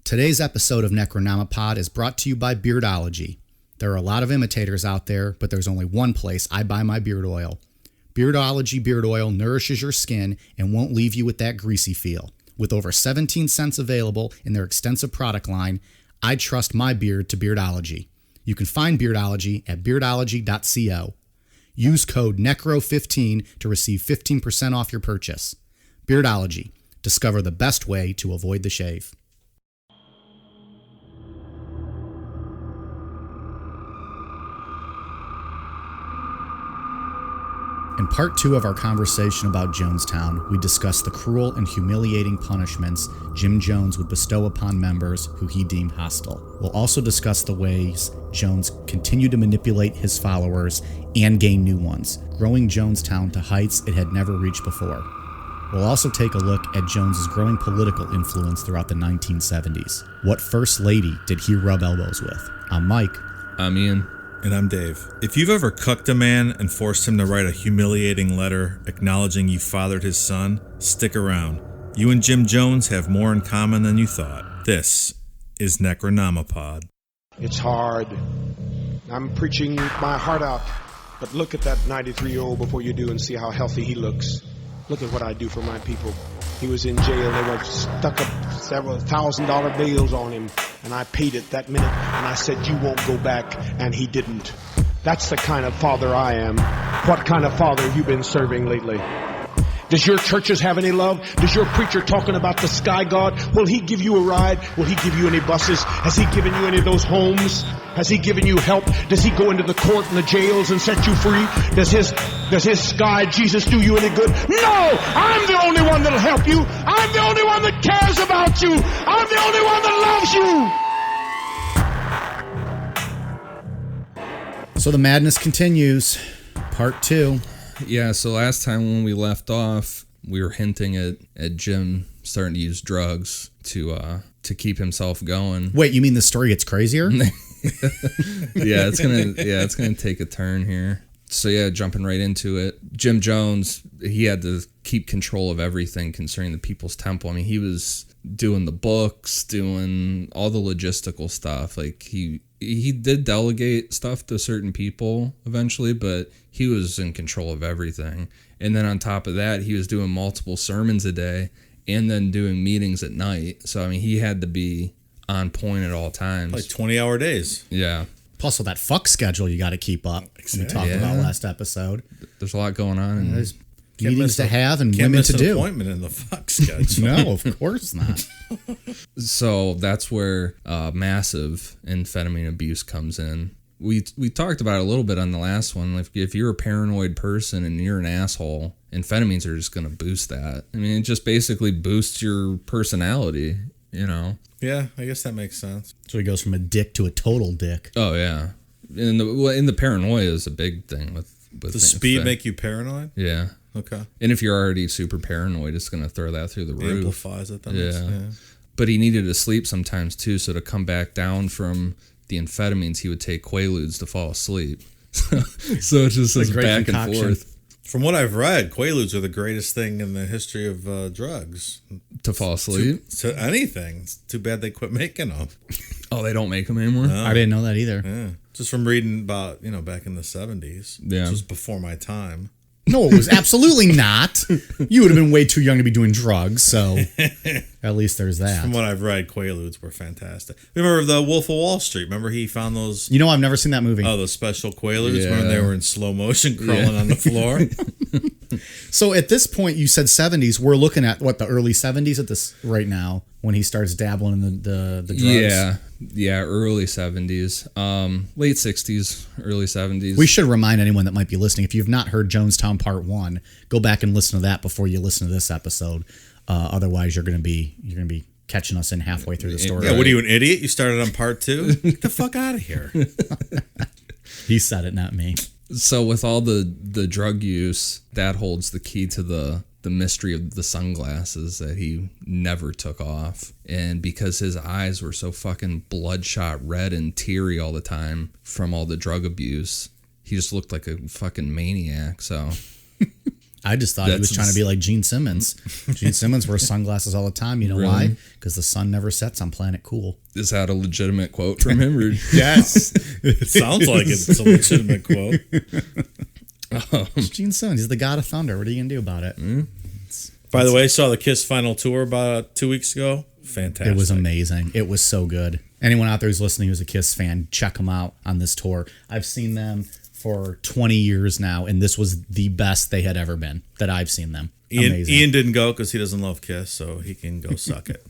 Today's episode of Necronomipod is brought to you by Beardology. There are a lot of imitators out there, but there's only one place I buy my beard oil. Beardology beard oil nourishes your skin and won't leave you with that greasy feel. With over 17 cents available in their extensive product line, I trust my beard to Beardology. You can find Beardology at beardology.co. Use code NECRO15 to receive 15% off your purchase. Beardology. Discover the best way to avoid the shave. In part 2 of our conversation about Jonestown, we discuss the cruel and humiliating punishments Jim Jones would bestow upon members who he deemed hostile. We'll also discuss the ways Jones continued to manipulate his followers and gain new ones, growing Jonestown to heights it had never reached before. We'll also take a look at Jones's growing political influence throughout the 1970s. What first lady did he rub elbows with? I'm Mike. I'm Ian. And I'm Dave. If you've ever cucked a man and forced him to write a humiliating letter acknowledging you fathered his son, stick around. You and Jim Jones have more in common than you thought. This is Necronomipod. It's hard. I'm preaching my heart out. But look at that 93-year-old before you do and see how healthy he looks. Look at what I do for my people. He was in jail. They were stuck up several $1,000 bills on him. And I paid it that minute. And I said, you won't go back. And he didn't. That's the kind of father I am. What kind of father have you been serving lately? Does your churches have any love? Does your preacher talking about the sky god? Will he give you a ride? Will he give you any buses? Has he given you any of those homes? Has he given you help? Does he go into the court and the jails and set you free? Does his sky Jesus do you any good? No! I'm the only one that'll help you. I'm the only one that cares about you. I'm the only one that loves you. So the madness continues. Part 2. Yeah, so last time when we left off, we were hinting at Jim starting to use drugs to keep himself going. Wait, you mean the story gets crazier? it's gonna take a turn here. So yeah, jumping right into it. Jim Jones, he had to keep control of everything concerning the People's Temple. I mean, he was doing the books, doing all the logistical stuff. Like he did delegate stuff to certain people eventually, but he was in control of everything. And then on top of that, he was doing multiple sermons a day and then doing meetings at night. So I mean, he had to be on point at all times. Like 20-hour days. Yeah. Plus, with that fuck schedule you got to keep up. We talked about last episode. There's a lot going on. And there's meetings to have and women to do. Can't miss an appointment in the fuck schedule. No, of course not. So that's where massive amphetamine abuse comes in. We talked about it a little bit on the last one. If you're a paranoid person and you're an asshole, amphetamines are just going to boost that. I mean, it just basically boosts your personality, you know? Yeah, I guess that makes sense. So he goes from a dick to a total dick. Oh, yeah. And the paranoia is a big thing with Does speed make you paranoid? Yeah. Okay. And if you're already super paranoid, it's going to throw that through the roof. Amplifies it. Yeah. But he needed to sleep sometimes, too, so to come back down from the amphetamines, he would take Quaaludes to fall asleep. So it's just this back concoction. and forth. From what I've read, Quaaludes are the greatest thing in the history of drugs. To fall asleep? To anything. It's too bad they quit making them. Oh, they don't make them anymore? No. I didn't know that either. Yeah. Just from reading about, back in the 70s. Yeah. Which was before my time. No, it was absolutely not. You would have been way too young to be doing drugs, so at least there's that. From what I've read, Quaaludes were fantastic. Remember the Wolf of Wall Street? Remember he found those... I've never seen that movie. Oh, the special Quaaludes? Yeah. When they were in slow motion crawling on the floor? So at this point, you said 70s. We're looking at, the early 70s at this right now when he starts dabbling in the drugs? Yeah, early 70s. Late 60s, early 70s. We should remind anyone that might be listening, if you've not heard Jonestown Part 1, go back and listen to that before you listen to this episode. Otherwise, you're going to be catching us in halfway through the story. Yeah, what are you, an idiot? You started on Part 2? Get the fuck out of here. He said it, not me. So with all the drug use, that holds the key to the mystery of the sunglasses that he never took off. And because his eyes were so fucking bloodshot red and teary all the time from all the drug abuse, he just looked like a fucking maniac. So I just thought he was trying to be like Gene Simmons. Gene Simmons wears sunglasses all the time. You know why? Because the sun never sets on Planet Cool. Is that a legitimate quote from him? Or? Yes. It sounds like it's a legitimate quote. It's Gene Simmons. He's the god of thunder. What are you going to do about it? By the way, saw the Kiss final tour about 2 weeks ago. Fantastic. It was amazing. It was so good. Anyone out there who's listening who's a Kiss fan, check them out on this tour. I've seen them for 20 years now, and this was the best they had ever been that I've seen them. Amazing. Ian didn't go because he doesn't love Kiss, so he can go suck it.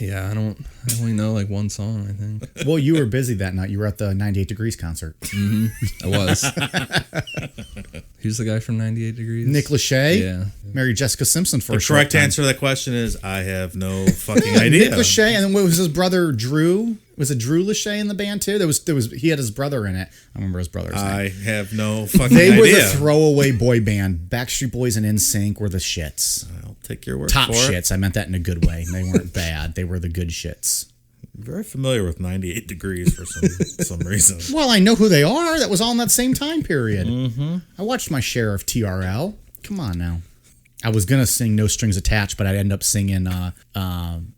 Yeah, I only know like one song, I think. Well, you were busy that night. You were at the 98 Degrees concert. I was. Who's the guy from 98 Degrees? Nick Lachey? Yeah. Married Jessica Simpson for The a short correct time. answer to that question is I have no fucking idea. Nick Lachey, and then what was his brother Drew? Was it Drew Lachey in the band too? There was he had his brother in it. I remember his brother's name. I have no fucking They idea. were the throwaway boy band. Backstreet Boys and NSYNC were the shits. I'll take your word Top for it. shits. I meant that in a good way. They weren't bad. They were the good shits. Very familiar with 98 Degrees for some reason. Well, I know who they are. That was all in that same time period. Mm-hmm. I watched my share of TRL. Come on now. I was going to sing No Strings Attached, but I'd end up singing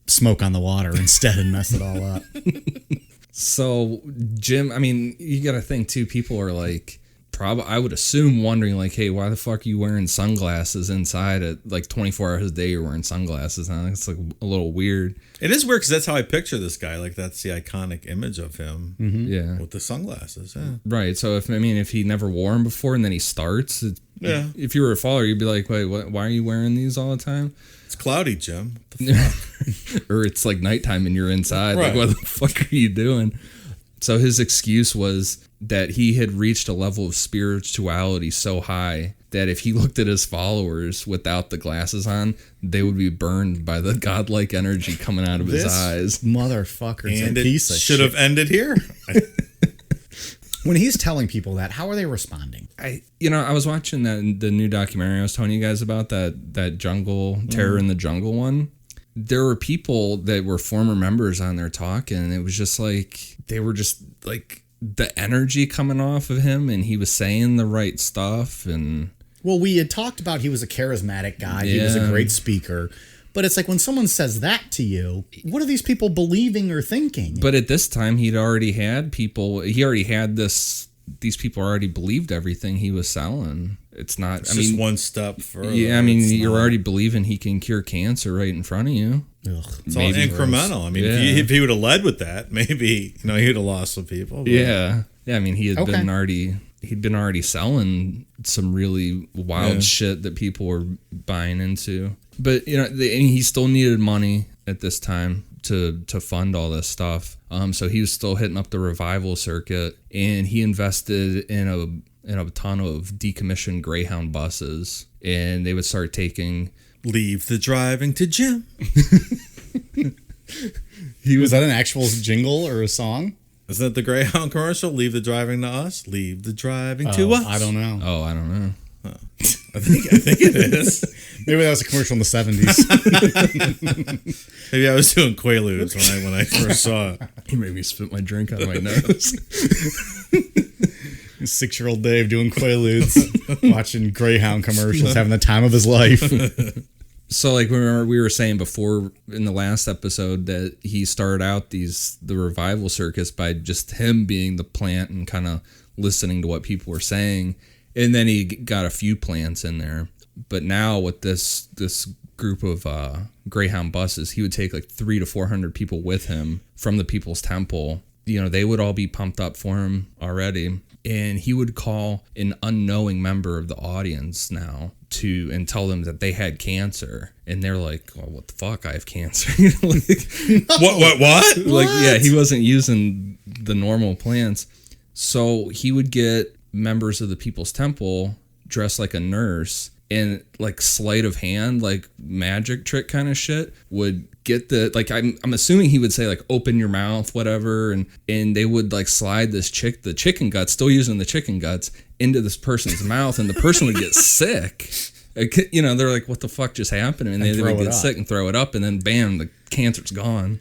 Smoke on the Water instead and mess it all up. So, Jim, I mean, you got to think, too, people are like, I would assume wondering, like, hey, why the fuck are you wearing sunglasses inside at, like, 24 hours a day you're wearing sunglasses? Now it's, like, a little weird. It is weird because that's how I picture this guy. Like, that's the iconic image of him Yeah. with the sunglasses. Yeah. Right. So, if he never wore them before and then he starts, Yeah. if you were a follower, you'd be like, wait, why are you wearing these all the time? It's cloudy, Jim. What the fuck? Or it's like nighttime and you're inside. Right. Like, what the fuck are you doing? So his excuse was that he had reached a level of spirituality so high that if he looked at his followers without the glasses on, they would be burned by the godlike energy coming out of his eyes. Motherfucker's And a it piece of should shit. have ended here. When he's telling people that, how are they responding? I was watching the new documentary I was telling you guys about, that jungle terror in the jungle one. There were people that were former members on there talking, and it was just like they were just like the energy coming off of him, and he was saying the right stuff. And Well, we had talked about he was a charismatic guy. He was a Yeah. great speaker. But it's like when someone says that to you, what are these people believing or thinking? but at this time, he'd already had people. He already had this. These people already believed everything he was selling. It's not. It's just one step further. Yeah, I mean, It's you're not- already believing he can cure cancer right in front of you. Ugh. It's all maybe incremental. I mean, Yeah. if he would have led with that, maybe he'd have lost some people. But Yeah. I mean, he had Okay. he'd been already selling some really wild Yeah. shit that people were buying into. But and he still needed money at this time to fund all this stuff. So he was still hitting up the revival circuit, and he invested in a ton of decommissioned Greyhound buses, and they would start taking. Leave the driving to Jim. Was that an actual jingle or a song? Isn't that the Greyhound commercial? Leave the driving to us. Leave the driving to us. I don't know. Oh, I don't know. I think it is. Maybe that was a commercial in the 70s. Maybe I was doing Quaaludes when I first saw it. He made me spit my drink out of my nose. 6-year-old Dave doing Quaaludes, watching Greyhound commercials, having the time of his life. So, like, remember we were saying before in the last episode that he started out the revival circus by just him being the plant and kind of listening to what people were saying, and then he got a few plants in there. But now with this group of Greyhound buses, he would take like 300 to 400 people with him from the People's Temple. They would all be pumped up for him already. And he would call an unknowing member of the audience now and tell them that they had cancer. And they're like, oh, what the fuck? I have cancer. What? Like, yeah, he wasn't using the normal plants. So he would get members of the People's Temple dressed like a nurse and like sleight of hand, like magic trick kind of shit, would get I'm assuming he would say like open your mouth, whatever, and they would like slide the chicken guts, still using the chicken guts, into this person's mouth, and the person would get sick. They're like, what the fuck just happened? And they would get sick and throw it up, and then bam, the cancer's gone.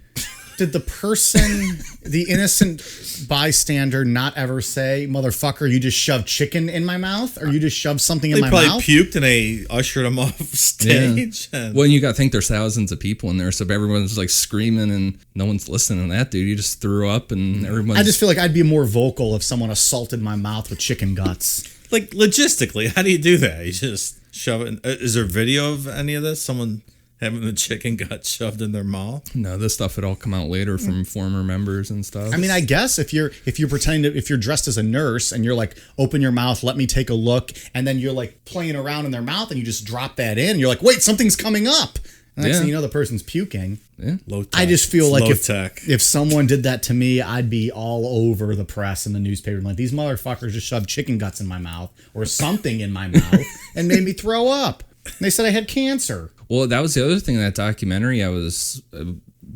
Did the person, the innocent bystander, not ever say, "Motherfucker, you just shoved chicken in my mouth," or "You just shoved something in my mouth"? They probably puked and they ushered him off stage. Yeah. Well, you got to think there's thousands of people in there, so if everyone's like screaming and no one's listening to that dude, you just threw up and everyone's... I just feel like I'd be more vocal if someone assaulted my mouth with chicken guts. Like, logistically, how do you do that? You just shove it in. Is there video of any of this? Someone having the chicken gut shoved in their mouth? No, this stuff would all come out later from former members and stuff. I mean, I guess if you're pretending to, if you're dressed as a nurse and you're like, open your mouth, let me take a look, and then you're like playing around in their mouth and you just drop that in, and you're like, wait, something's coming up. And next thing you know, the person's puking. Yeah. Low tech. I just feel like tech. if someone did that to me, I'd be all over the press and the newspaper. Like, these motherfuckers just shoved chicken guts in my mouth or something in my mouth and made me throw up. And they said I had cancer. Well, that was the other thing in that documentary I was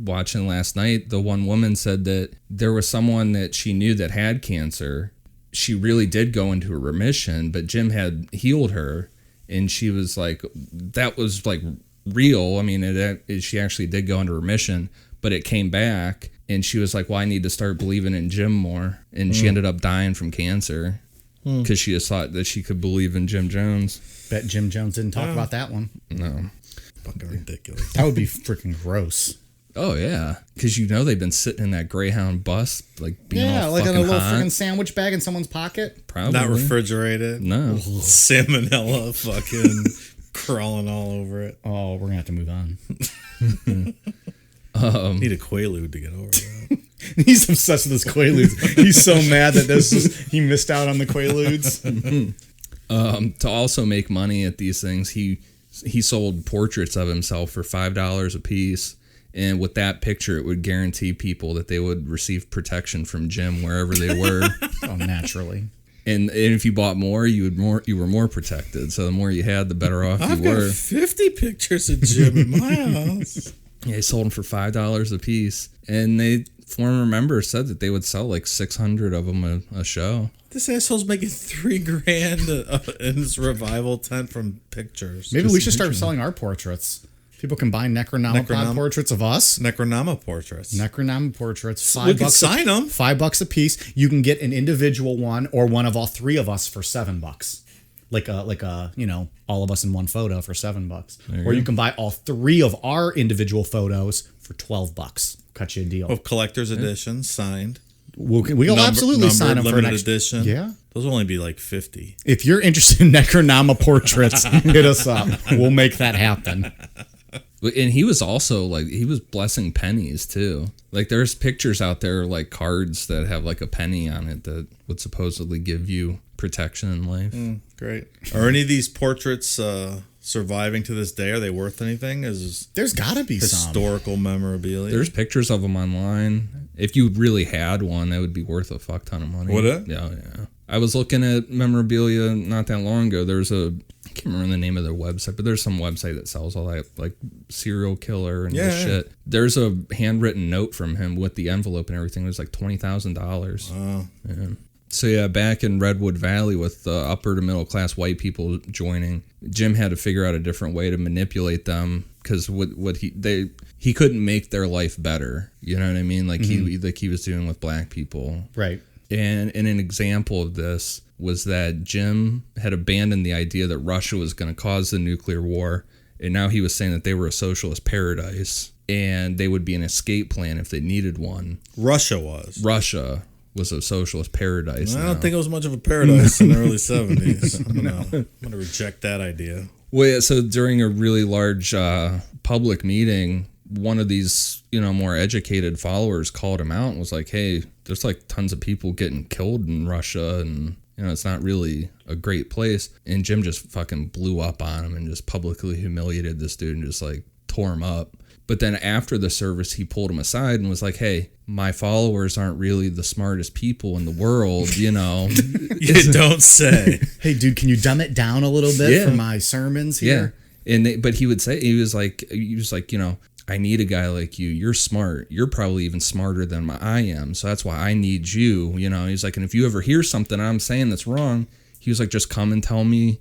watching last night. The one woman said that there was someone that she knew that had cancer. She really did go into a remission, but Jim had healed her. And she was like, that was like real. I mean, she actually did go into remission, but it came back. And she was like, well, I need to start believing in Jim more. And she ended up dying from cancer because she just thought that she could believe in Jim Jones. Bet Jim Jones didn't talk about that one. No. Fucking ridiculous. That would be freaking gross. Oh, yeah. Because they've been sitting in that Greyhound bus, like being all like in fucking a little hot. freaking sandwich bag in someone's pocket. Probably. Not refrigerated. No. Salmonella fucking crawling all over it. Oh, we're going to have to move on. Need a Quaalude to get over that. He's obsessed with his Quaaludes. He's so mad that he missed out on the Quaaludes. To also make money at these things, he sold portraits of himself for $5 a piece. And with that picture, it would guarantee people that they would receive protection from Jim wherever they were. Oh, naturally. And if you bought more, you were more protected. So the more you had, the better off I've you were. got 50 pictures of Jim in my house. Yeah, he sold them for $5 a piece. And former members said that they would sell like 600 of them a show. This asshole's making $3,000 in this revival tent from pictures. Maybe we should start selling our portraits. People can buy Necronomicon portraits of us. Necronama portraits. Necronama portraits. We could sign them. $5 a piece. You can get an individual one or one of all three of us for $7. Like a all of us in one photo for $7. Or you can buy all three of our individual photos for $12. Cut you a deal. Of collector's editions signed. We'll absolutely sign them for limited next edition. Yeah. Those will only be like 50. If you're interested in Necronama portraits, hit us up. We'll make that happen. And he was also he was blessing pennies too. Like there's pictures out there like cards that have like a penny on it that would supposedly give you protection in life. Great. Are any of these portraits surviving to this day? Are they worth anything? There's got to be some historical memorabilia. There's pictures of them online. If you really had one, that would be worth a fuck ton of money. Would it? Yeah. I was looking at memorabilia not that long ago. There's I can't remember the name of their website, but there's some website that sells all that, like serial killer and this shit. There's a handwritten note from him with the envelope and everything. It was like $20,000. Wow. Yeah. So yeah, back in Redwood Valley with the upper to middle class white people joining, Jim had to figure out a different way to manipulate them because he couldn't make their life better. You know what I mean? Like he was doing with black people. Right. And an example of this was that Jim had abandoned the idea that Russia was going to cause the nuclear war, and now he was saying that they were a socialist paradise and they would be an escape plan if they needed one. Russia was a socialist paradise. I don't think it was much of a paradise in the early 70s. I'm going to reject that idea. Well, yeah, so during a really large public meeting, one of these, more educated followers called him out and was like, hey, there's like tons of people getting killed in Russia and, it's not really a great place. And Jim just fucking blew up on him and just publicly humiliated this dude and just like tore him up. But then after the service, he pulled him aside and was like, hey, my followers aren't really the smartest people in the world, You don't say. Hey, dude, can you dumb it down a little bit for my sermons here? Yeah. But he would say, he was like, I need a guy like you. You're smart. You're probably even smarter than I am. So that's why I need you. He's like, and if you ever hear something I'm saying that's wrong, He was like, just come and tell me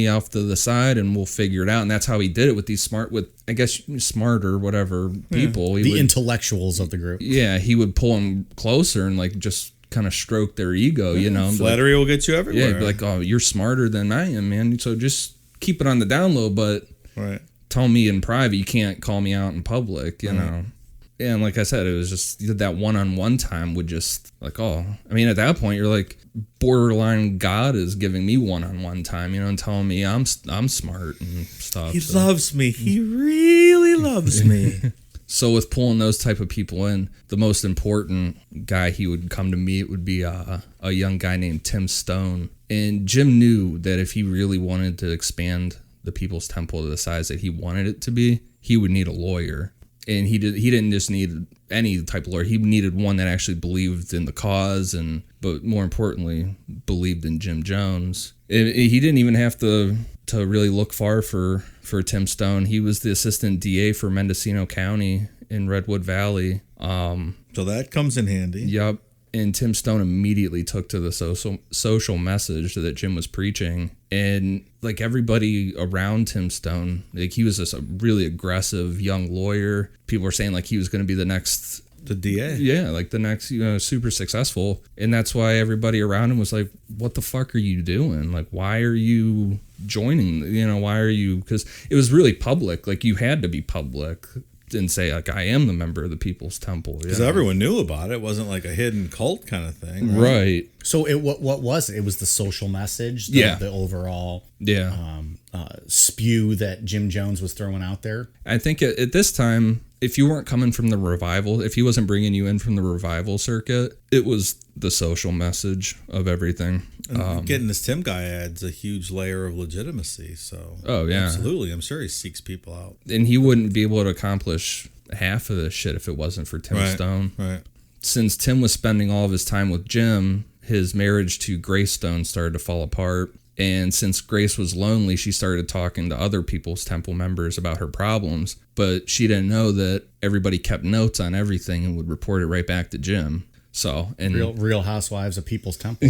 off to the side and we'll figure it out. And that's how he did it with these smart or whatever people. The intellectuals of the group. Yeah, he would pull them closer and like just kind of stroke their ego, you know. Flattery will get you everywhere. Yeah, be like, oh, you're smarter than I am, man. So just keep it on the down low, but tell me in private. You can't call me out in public, you know. And like I said, it was just that one-on-one time would just like, oh, I mean, at that point, you're like, borderline God is giving me one-on-one time, you know, and telling me I'm smart and stuff. He loves me. He really loves me. So with pulling those type of people in, the most important guy he would come to meet would be a young guy named Tim Stone. And Jim knew that if he really wanted to expand the People's Temple to the size that he wanted it to be, he would need a lawyer. And he didn't just need any type of lawyer. He needed one that actually believed in the cause but more importantly, believed in Jim Jones. He didn't even have to really look far for Tim Stone. He was the assistant DA for Mendocino County in Redwood Valley. So that comes in handy. Yep. And Tim Stone immediately took to the social message that Jim was preaching. And like everybody around Tim Stone, like he was just a really aggressive young lawyer. People were saying like he was going to be the DA. Yeah, like the next, super successful. And that's why everybody around him was like, what the fuck are you doing? Like, why are you joining? Why are you? Because it was really public. Like you had to be public and say like, I am the member of the People's Temple. Because everyone knew about it. It wasn't like a hidden cult kind of thing. Right. So what was it? It was the social message. The overall spew that Jim Jones was throwing out there. I think at this time, if you weren't coming from the revival, if he wasn't bringing you in from the revival circuit, it was the social message of everything. And getting this Tim guy adds a huge layer of legitimacy. So, oh yeah, absolutely. I'm sure he seeks people out. And he wouldn't be able to accomplish half of this shit if it wasn't for Tim Stone. Right. Since Tim was spending all of his time with Jim, his marriage to Grace Stone started to fall apart. And since Grace was lonely, she started talking to other People's Temple members about her problems. But she didn't know that everybody kept notes on everything and would report it right back to Jim. So, and Real Housewives of People's Temple.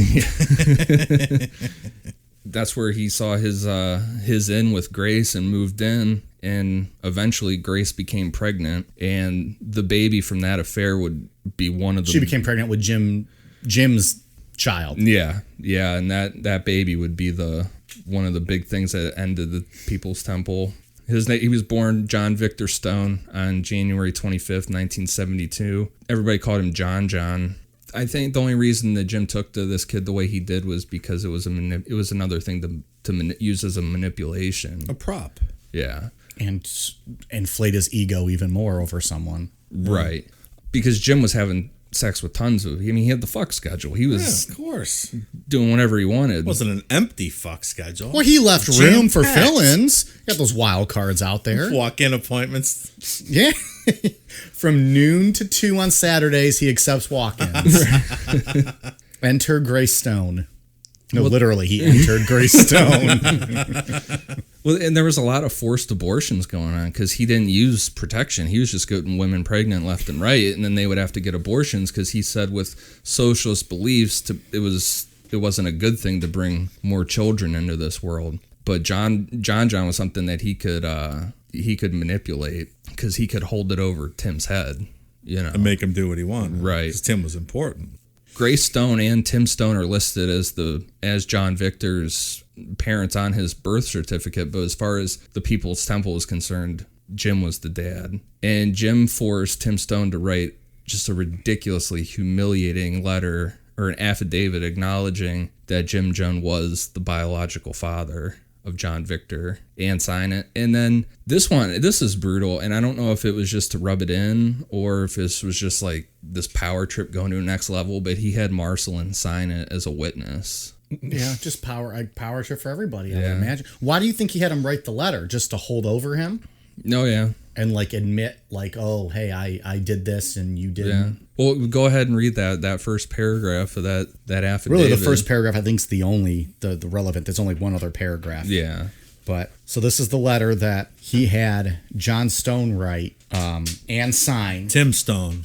That's where he saw his in with Grace and moved in. And eventually Grace became pregnant. And the baby from that affair would be one of the... She became pregnant with Jim's child. Yeah, and that baby would be one of the big things that ended the People's Temple. He was born John Victor Stone on January 25th, 1972. Everybody called him John. I think the only reason that Jim took to this kid the way he did was because it was another thing to use as a manipulation, a prop. Yeah, and inflate his ego even more over someone. Right, because Jim was having sex with tons of... he had the fuck schedule. He was, of course, doing whatever he wanted. It wasn't an empty fuck schedule. Well, he left room for fill-ins. Got those wild cards out there. Walk-in appointments. Yeah. From noon to 2 on Saturdays, he accepts walk-ins. Enter Grace Stone. No, literally, he entered Grace Stone. Well, and there was a lot of forced abortions going on because he didn't use protection. He was just getting women pregnant left and right, and then they would have to get abortions because he said with socialist beliefs, it wasn't a good thing to bring more children into this world. But John was something that he could manipulate because he could hold it over Tim's head, and make him do what he wanted. Right, because Tim was important. Grace Stone and Tim Stone are listed as John Victor's parents on his birth certificate, but as far as the People's Temple is concerned, Jim was the dad. And Jim forced Tim Stone to write just a ridiculously humiliating letter or an affidavit acknowledging that Jim Jones was the biological father of John Victor and sign it. And then this is brutal, and I don't know if it was just to rub it in or if this was just like this power trip going to the next level, but he had Marcelin sign it as a witness. Yeah, just power trip for everybody, I would imagine. Why do you think he had him write the letter? Just to hold over him? No, yeah. And admit oh, hey, I did this and you didn't. Yeah. Well, go ahead and read that first paragraph of that affidavit. Really, the first paragraph I think is the relevant. There's only one other paragraph. Yeah. But so this is the letter that he had John Stone write and sign. Tim Stone.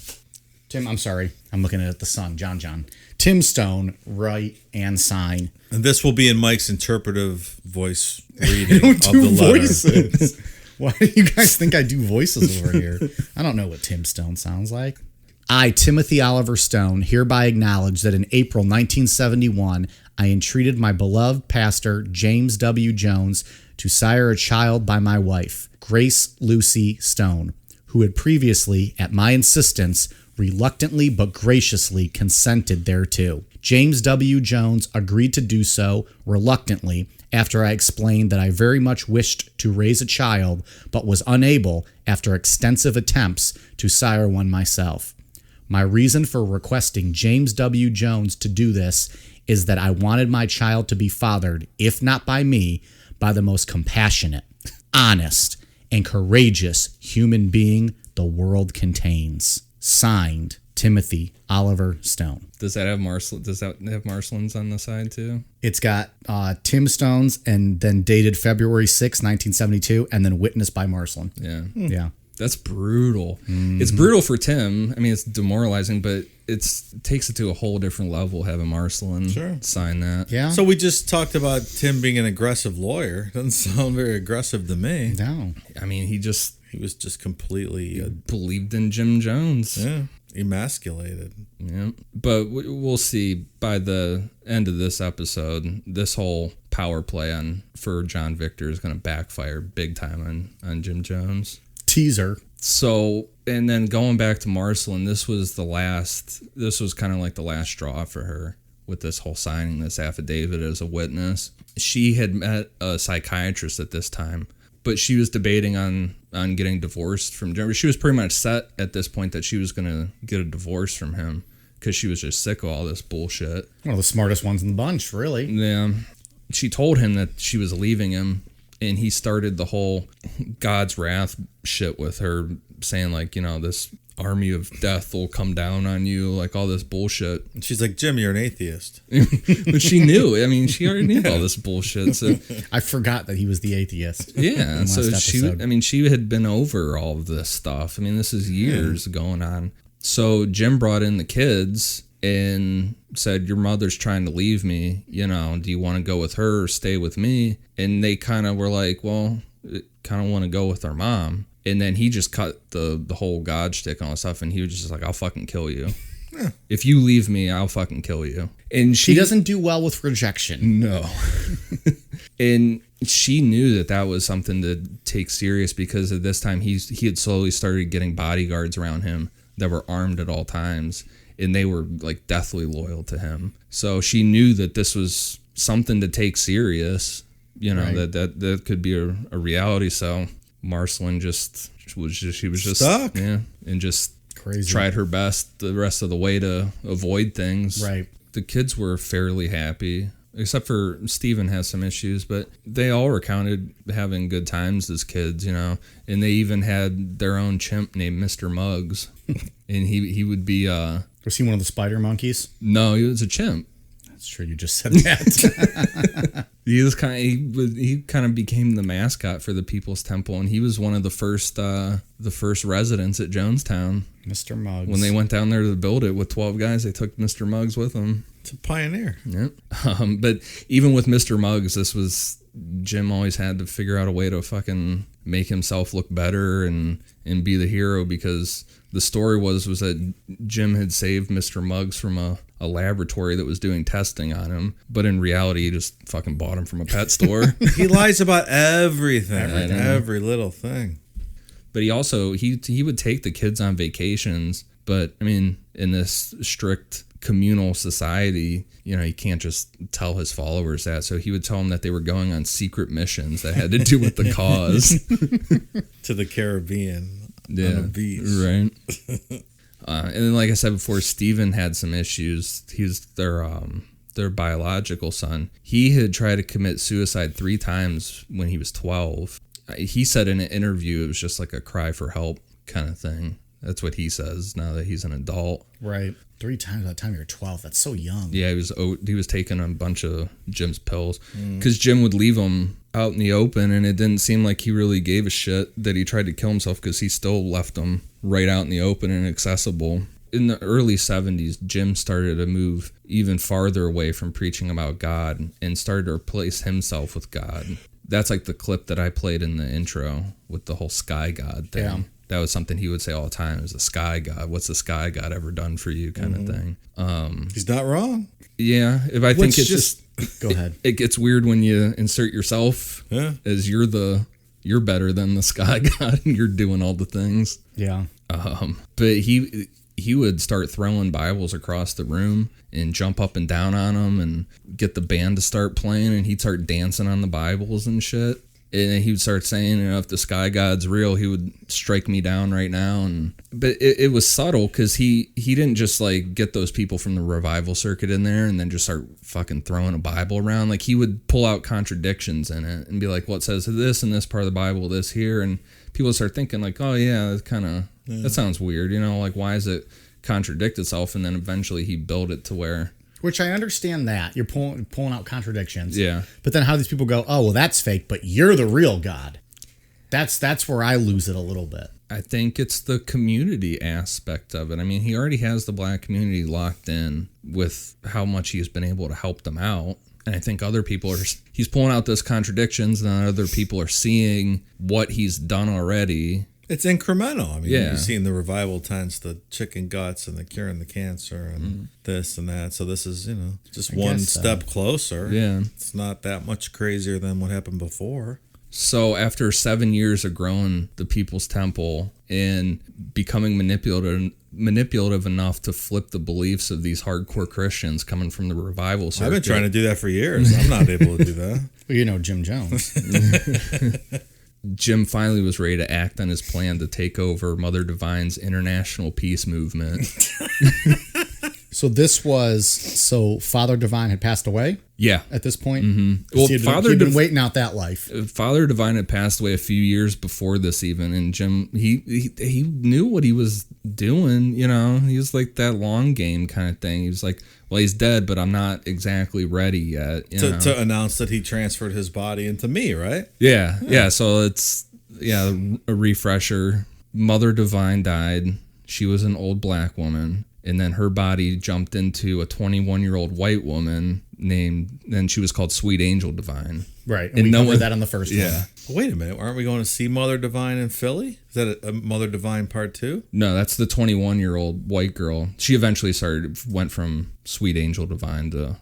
I'm sorry. I'm looking at the son, John. Tim Stone, write and sign. And this will be in Mike's interpretive voice reading Don't of do the letter. voices. Why do you guys think I do voices over here? I don't know what Tim Stone sounds like. I, Timothy Oliver Stone, hereby acknowledge that in April 1971, I entreated my beloved pastor, James W. Jones, to sire a child by my wife, Grace Lucy Stone, who had previously, at my insistence, reluctantly but graciously consented thereto. James W. Jones agreed to do so reluctantly after I explained that I very much wished to raise a child but was unable, after extensive attempts, to sire one myself. My reason for requesting James W. Jones to do this is that I wanted my child to be fathered, if not by me, by the most compassionate, honest, and courageous human being the world contains. Signed, Timothy Oliver Stone. Does that have Marcelins on the side too? It's got Tim Stone's and then dated February 6, 1972, and then witnessed by Marcelin. Yeah. Yeah. That's brutal. It's brutal for Tim. I mean, it's demoralizing, but it takes it to a whole different level having Marcelin sign that. Yeah. So we just talked about Tim being an aggressive lawyer. Doesn't sound very aggressive to me. No. I mean, he was just completely believed in Jim Jones. emasculated. Yeah. But we'll see by the end of this episode, this whole power play for John Victor is going to backfire big time on Jim Jones. Teaser. So, and then going back to Marcelin, this was kind of like the last straw for her with this whole signing this affidavit as a witness. She had met a psychiatrist at this time, but she was debating on getting divorced from Jim. She was pretty much set at this point that she was going to get a divorce from him because she was just sick of all this bullshit. One of the smartest ones in the bunch, really. Yeah. She told him that she was leaving him, and he started the whole God's wrath shit with her, saying like, this army of death will come down on you, like all this bullshit. And she's like, Jim, you're an atheist. But she knew. I mean, she already knew all this bullshit. So I forgot that he was the atheist. yeah. in So last episode. she had been over all of this stuff. I mean, this is years going on. So Jim brought in the kids and said, your mother's trying to leave me, do you want to go with her or stay with me? And they kind of were like, well, kind of want to go with our mom. And then he just cut the whole God shtick on stuff, and he was just like, I'll fucking kill you. Yeah. If you leave me, I'll fucking kill you. And she doesn't do well with rejection. No. And she knew that was something to take serious, because at this time he had slowly started getting bodyguards around him that were armed at all times, and they were like deathly loyal to him. So she knew that this was something to take serious, right. that could be a reality. So Marcelin was just stuck. Yeah, and just crazy. Tried her best the rest of the way to avoid things. Right. The kids were fairly happy, except for Steven has some issues, but they all recounted having good times as kids, and they even had their own chimp named Mr. Muggs, and he would be was he one of the spider monkeys? No, he was a chimp. That's true. You just said that. He kind of became the mascot for the People's Temple, and he was one of the first residents at Jonestown. Mr. Muggs. When they went down there to build it with 12 guys, they took Mr. Muggs with them. It's a pioneer. Yep. But even with Mr. Muggs, Jim always had to figure out a way to fucking make himself look better and be the hero, because the story was that Jim had saved Mr. Muggs from a laboratory that was doing testing on him, but in reality he just fucking bought him from a pet store. He lies about everything, every little thing. But he also he would take the kids on vacations, but I mean, in this strict communal society, you can't just tell his followers that. So he would tell them that they were going on secret missions that had to do with the cause. To the Caribbean. Yeah, on a beach. Right. And then, like I said before, Steven had some issues. He's their biological son. He had tried to commit suicide 3 times when he was 12. He said in an interview it was just like a cry for help kind of thing. That's what he says now that he's an adult. Right. 3 times by the time you're 12. That's so young. Yeah, he was taking a bunch of Jim's pills, because Jim would leave him out in the open, and it didn't seem like he really gave a shit that he tried to kill himself, because he still left him right out in the open and accessible. in the early 70s, Jim started to move even farther away from preaching about God and started to replace himself with God. That's like the clip that I played in the intro with the whole sky god thing. Yeah. That was something he would say all the time, is the sky god. What's the sky god ever done for you, kind of thing. He's not wrong. Yeah. If I think it's just go ahead. It gets weird when you insert yourself as you're better than the sky god and you're doing all the things. Yeah. But he would start throwing Bibles across the room and jump up and down on them and get the band to start playing, and he'd start dancing on the Bibles and shit. And he would start saying, if the sky god's real, he would strike me down right now. But it was subtle, because he didn't just like get those people from the revival circuit in there and then just start fucking throwing a Bible around. Like, he would pull out contradictions in it and be like, well, it says this in this part of the Bible, this here. And people would start thinking like, oh yeah, that's kind of, that sounds weird. Like, why is it contradict itself? And then eventually he built it to where, which I understand that you're pulling out contradictions. Yeah. But then how these people go, oh well, that's fake, but you're the real God. That's where I lose it a little bit. I think it's the community aspect of it. I mean, he already has the black community locked in with how much he's been able to help them out. And I think other people he's pulling out those contradictions, and then other people are seeing what he's done already. It's incremental. I mean, you've seen the revival tents, the chicken guts, and the curing the cancer, and this and that. So this is, just one step closer. Yeah. It's not that much crazier than what happened before. So after 7 years of growing the People's Temple and becoming manipulative enough to flip the beliefs of these hardcore Christians coming from the revival circuit. I've been trying to do that for years. I'm not able to do that. Well, Jim Jones. Jim finally was ready to act on his plan to take over Mother Divine's international peace movement. So Father Divine had passed away? Yeah. At this point? Mm-hmm. Well, he'd been waiting out that life. Father Divine had passed away a few years before this even, and Jim, he knew what he was doing, He was like that long game kind of thing. He was like, well, he's dead, but I'm not exactly ready yet. To announce that he transferred his body into me, right? Yeah. So it's, a refresher. Mother Divine died. She was an old black woman. And then her body jumped into a 21-year-old white woman then she was called Sweet Angel Divine. Right. And we covered that on the first one. Wait a minute. Aren't we going to see Mother Divine in Philly? Is that a Mother Divine part 2? No, that's the 21-year-old white girl. She eventually went from Sweet Angel Divine to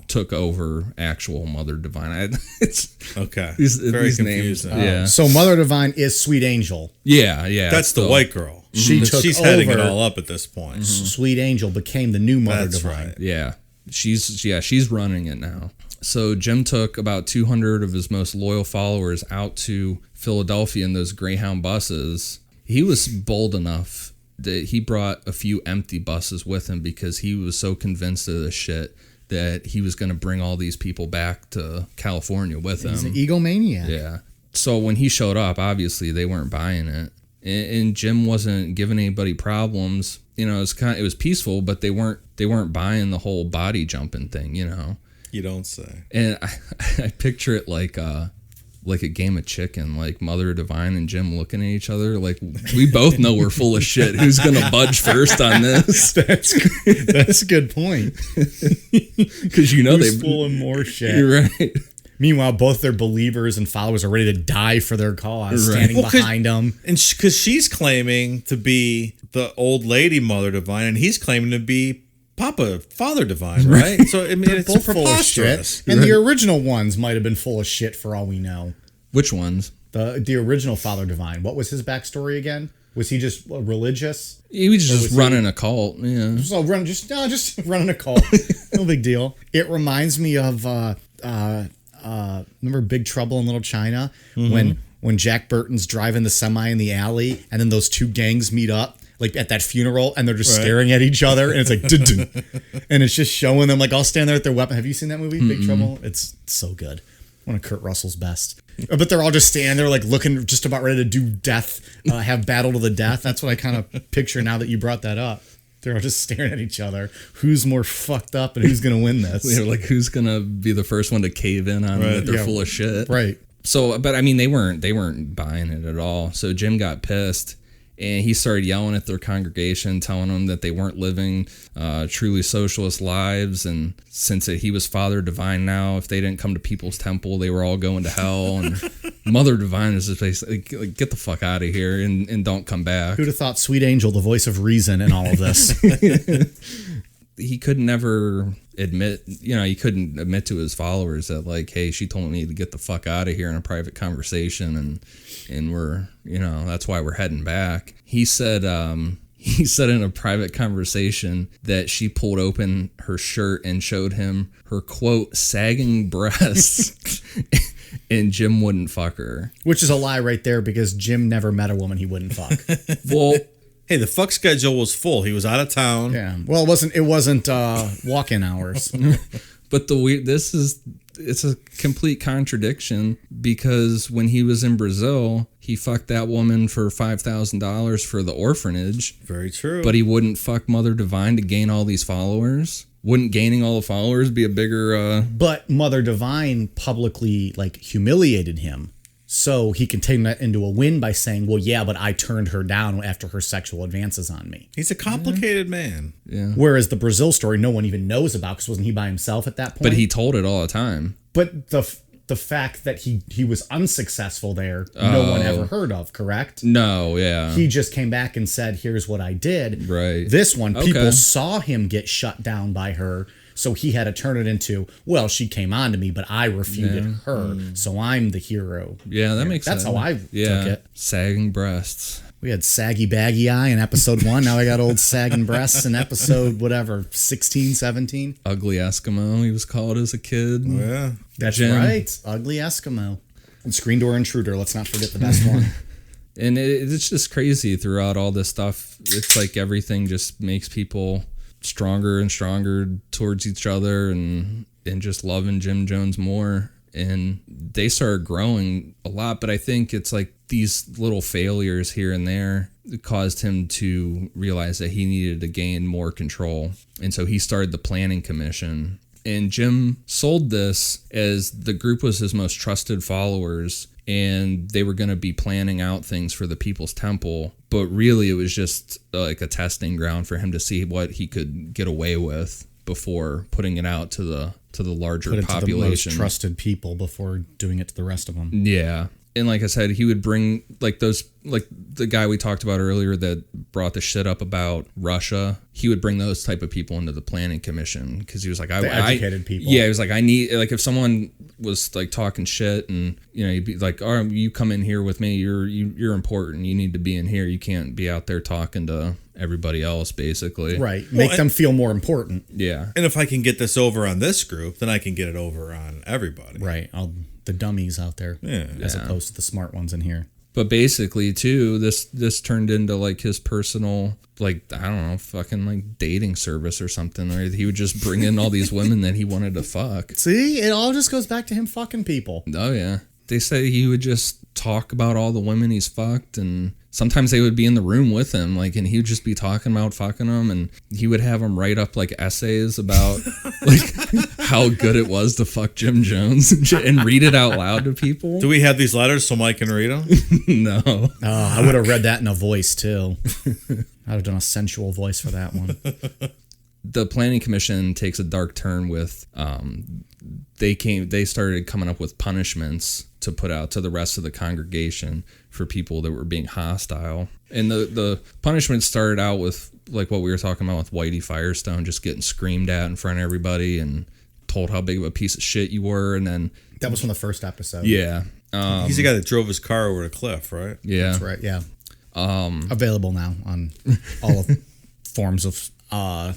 took over actual Mother Divine. It's okay. Very confusing. Names, yeah. So Mother Divine is Sweet Angel. Yeah. That's the white girl. She's heading it all up at this point. Sweet Angel became the new Mother Divine. Right. Yeah. She's running it now. So Jim took about 200 of his most loyal followers out to Philadelphia in those Greyhound buses. He was bold enough that he brought a few empty buses with him because he was so convinced of this shit that he was going to bring all these people back to California with him. He's an egomaniac. Yeah. So when he showed up, obviously they weren't buying it. And Jim wasn't giving anybody problems. It was peaceful, but they weren't buying the whole body jumping thing, You don't say. And I picture it like a game of chicken, like Mother Divine and Jim looking at each other like, we both know we're full of shit. Who's gonna budge first on this? That's a good point. Because they're full of more shit. You're right. Meanwhile, both their believers and followers are ready to die for their cause, standing behind them. And because she's claiming to be the old lady Mother Divine, and he's claiming to be Father Divine, right? So I mean, it's both full of shit. And the original ones might have been full of shit for all we know. Which ones? The original Father Divine. What was his backstory again? Was he just religious? He was just running a cult. Yeah. Just running a cult. No big deal. It reminds me of remember Big Trouble in Little China, when Jack Burton's driving the semi in the alley, and then those two gangs meet up like at that funeral, and they're just staring at each other, and it's like dun-dun. And it's just showing them like all stand there with their weapon. Have you seen that movie, Big Trouble? It's so good. One of Kurt Russell's best. But they're all just standing there like looking just about ready to do death, have battle to the death. That's what I kind of picture now that you brought that up. They're all just staring at each other. Who's more fucked up and who's going to win this? They're like, who's going to be the first one to cave in on that they're full of shit? Right. So, but I mean, they weren't buying it at all. So Jim got pissed, And he started yelling at their congregation, telling them that they weren't living truly socialist lives. And since he was Father Divine now, if they didn't come to People's Temple, they were all going to hell. And Mother Divine is just basically, like, get the fuck out of here and don't come back. Who'd have thought Sweet Angel, the voice of reason in all of this? He could never admit, he couldn't admit to his followers that, like, hey, she told me to get the fuck out of here in a private conversation, and we're, that's why we're heading back. He said in a private conversation that she pulled open her shirt and showed him her, quote, sagging breasts, and Jim wouldn't fuck her. Which is a lie right there, because Jim never met a woman he wouldn't fuck. Well, Hey, the fuck schedule was full. He was out of town. Yeah. Well, it wasn't walk-in hours. but it's a complete contradiction, because when he was in Brazil, he fucked that woman for $5,000 for the orphanage. Very true. But he wouldn't fuck Mother Divine to gain all these followers. Wouldn't gaining all the followers be a bigger... But Mother Divine publicly, humiliated him. So he can take that into a win by saying, well, yeah, but I turned her down after her sexual advances on me. He's a complicated man. Yeah. Whereas the Brazil story, no one even knows about, because wasn't he by himself at that point? But he told it all the time. But the fact that he was unsuccessful there, no one ever heard of, correct? No, yeah. He just came back and said, here's what I did. Right. This one, Okay. people saw him get shut down by her, so he had to turn it into, well, she came on to me, but I refuted her, so I'm the hero. Yeah, that makes sense. That's how I took it. Sagging breasts. We had saggy baggy eye in episode 1. Now I got old sagging breasts in episode, 16, 17. Ugly Eskimo, he was called as a kid. Yeah. That's Jim. right. Ugly Eskimo. And Screen Door Intruder. Let's not forget the best one. And it's just crazy throughout all this stuff. It's like everything just makes people stronger and stronger towards each other and just loving Jim Jones more. And they started growing a lot, but I think it's like these little failures here and there caused him to realize that he needed to gain more control. And so he started the Planning Commission. And Jim sold this as the group was his most trusted followers, and they were going to be planning out things for the People's Temple. But really, it was just like a testing ground for him to see what he could get away with before putting it out to the larger Put it population. to the most trusted people before doing it to the rest of them. Yeah. And like I said, he would bring the guy we talked about earlier that brought the shit up about Russia. He would bring those type of people into the Planning Commission, because he was like, educated people. Yeah, he was like, I need, like, if someone was like talking shit, and he'd be like, "Oh, you come in here with me. You're important. You need to be in here. You can't be out there talking to everybody else, basically." Right. Make them feel more important. Yeah. And if I can get this over on this group, then I can get it over on everybody. Right. All the dummies out there. Yeah. As opposed to the smart ones in here. But basically, too, this turned into like his personal, like, I don't know, fucking like dating service or something. Or he would just bring in all these women that he wanted to fuck. See, it all just goes back to him fucking people. Oh, yeah. They say he would just talk about all the women he's fucked, and sometimes they would be in the room with him, like, and he would just be talking about fucking them, and he would have them write up like essays about like how good it was to fuck Jim Jones and shit, and read it out loud to people. Do we have these letters so Mike can read them? No. Oh, I would have read that in a voice too. I'd have done a sensual voice for that one. The Planning Commission takes a dark turn with they started coming up with punishments to put out to the rest of the congregation for people that were being hostile. And the punishment started out with like what we were talking about with Whitey Firestone, just getting screamed at in front of everybody and told how big of a piece of shit you were. And then That was from the first episode. yeah, He's the guy that drove his car over the cliff, right? yeah, That's right. Yeah. Available now on all of forms of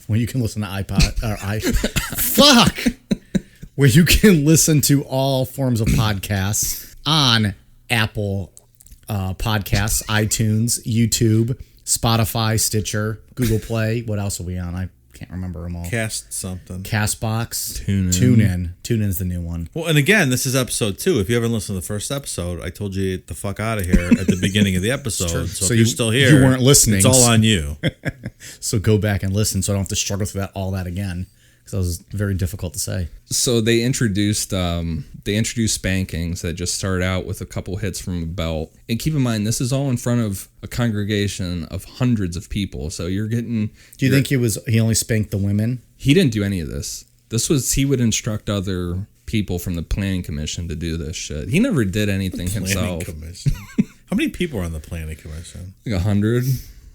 when you can listen to iPod or fuck. Where you can listen to all forms of podcasts on Apple Podcasts, iTunes, YouTube, Spotify, Stitcher, Google Play. What else are we on? I can't remember them all. Cast something. Castbox. TuneIn. TuneIn's the new one. Well, and again, this is episode 2. If you haven't listened to the first episode, I told you to get the fuck out of here at the beginning of the episode. So if you're still here, you weren't listening. It's all on you. So go back and listen so I don't have to struggle through all that again. So it was very difficult to say. So they introduced spankings that just started out with a couple hits from a belt. And keep in mind, this is all in front of a congregation of hundreds of people. So you're getting... Do you think he only spanked the women? He didn't do any of this. He would instruct other people from the planning commission to do this shit. He never did anything himself. Commission. How many people are on the planning commission? Like 100,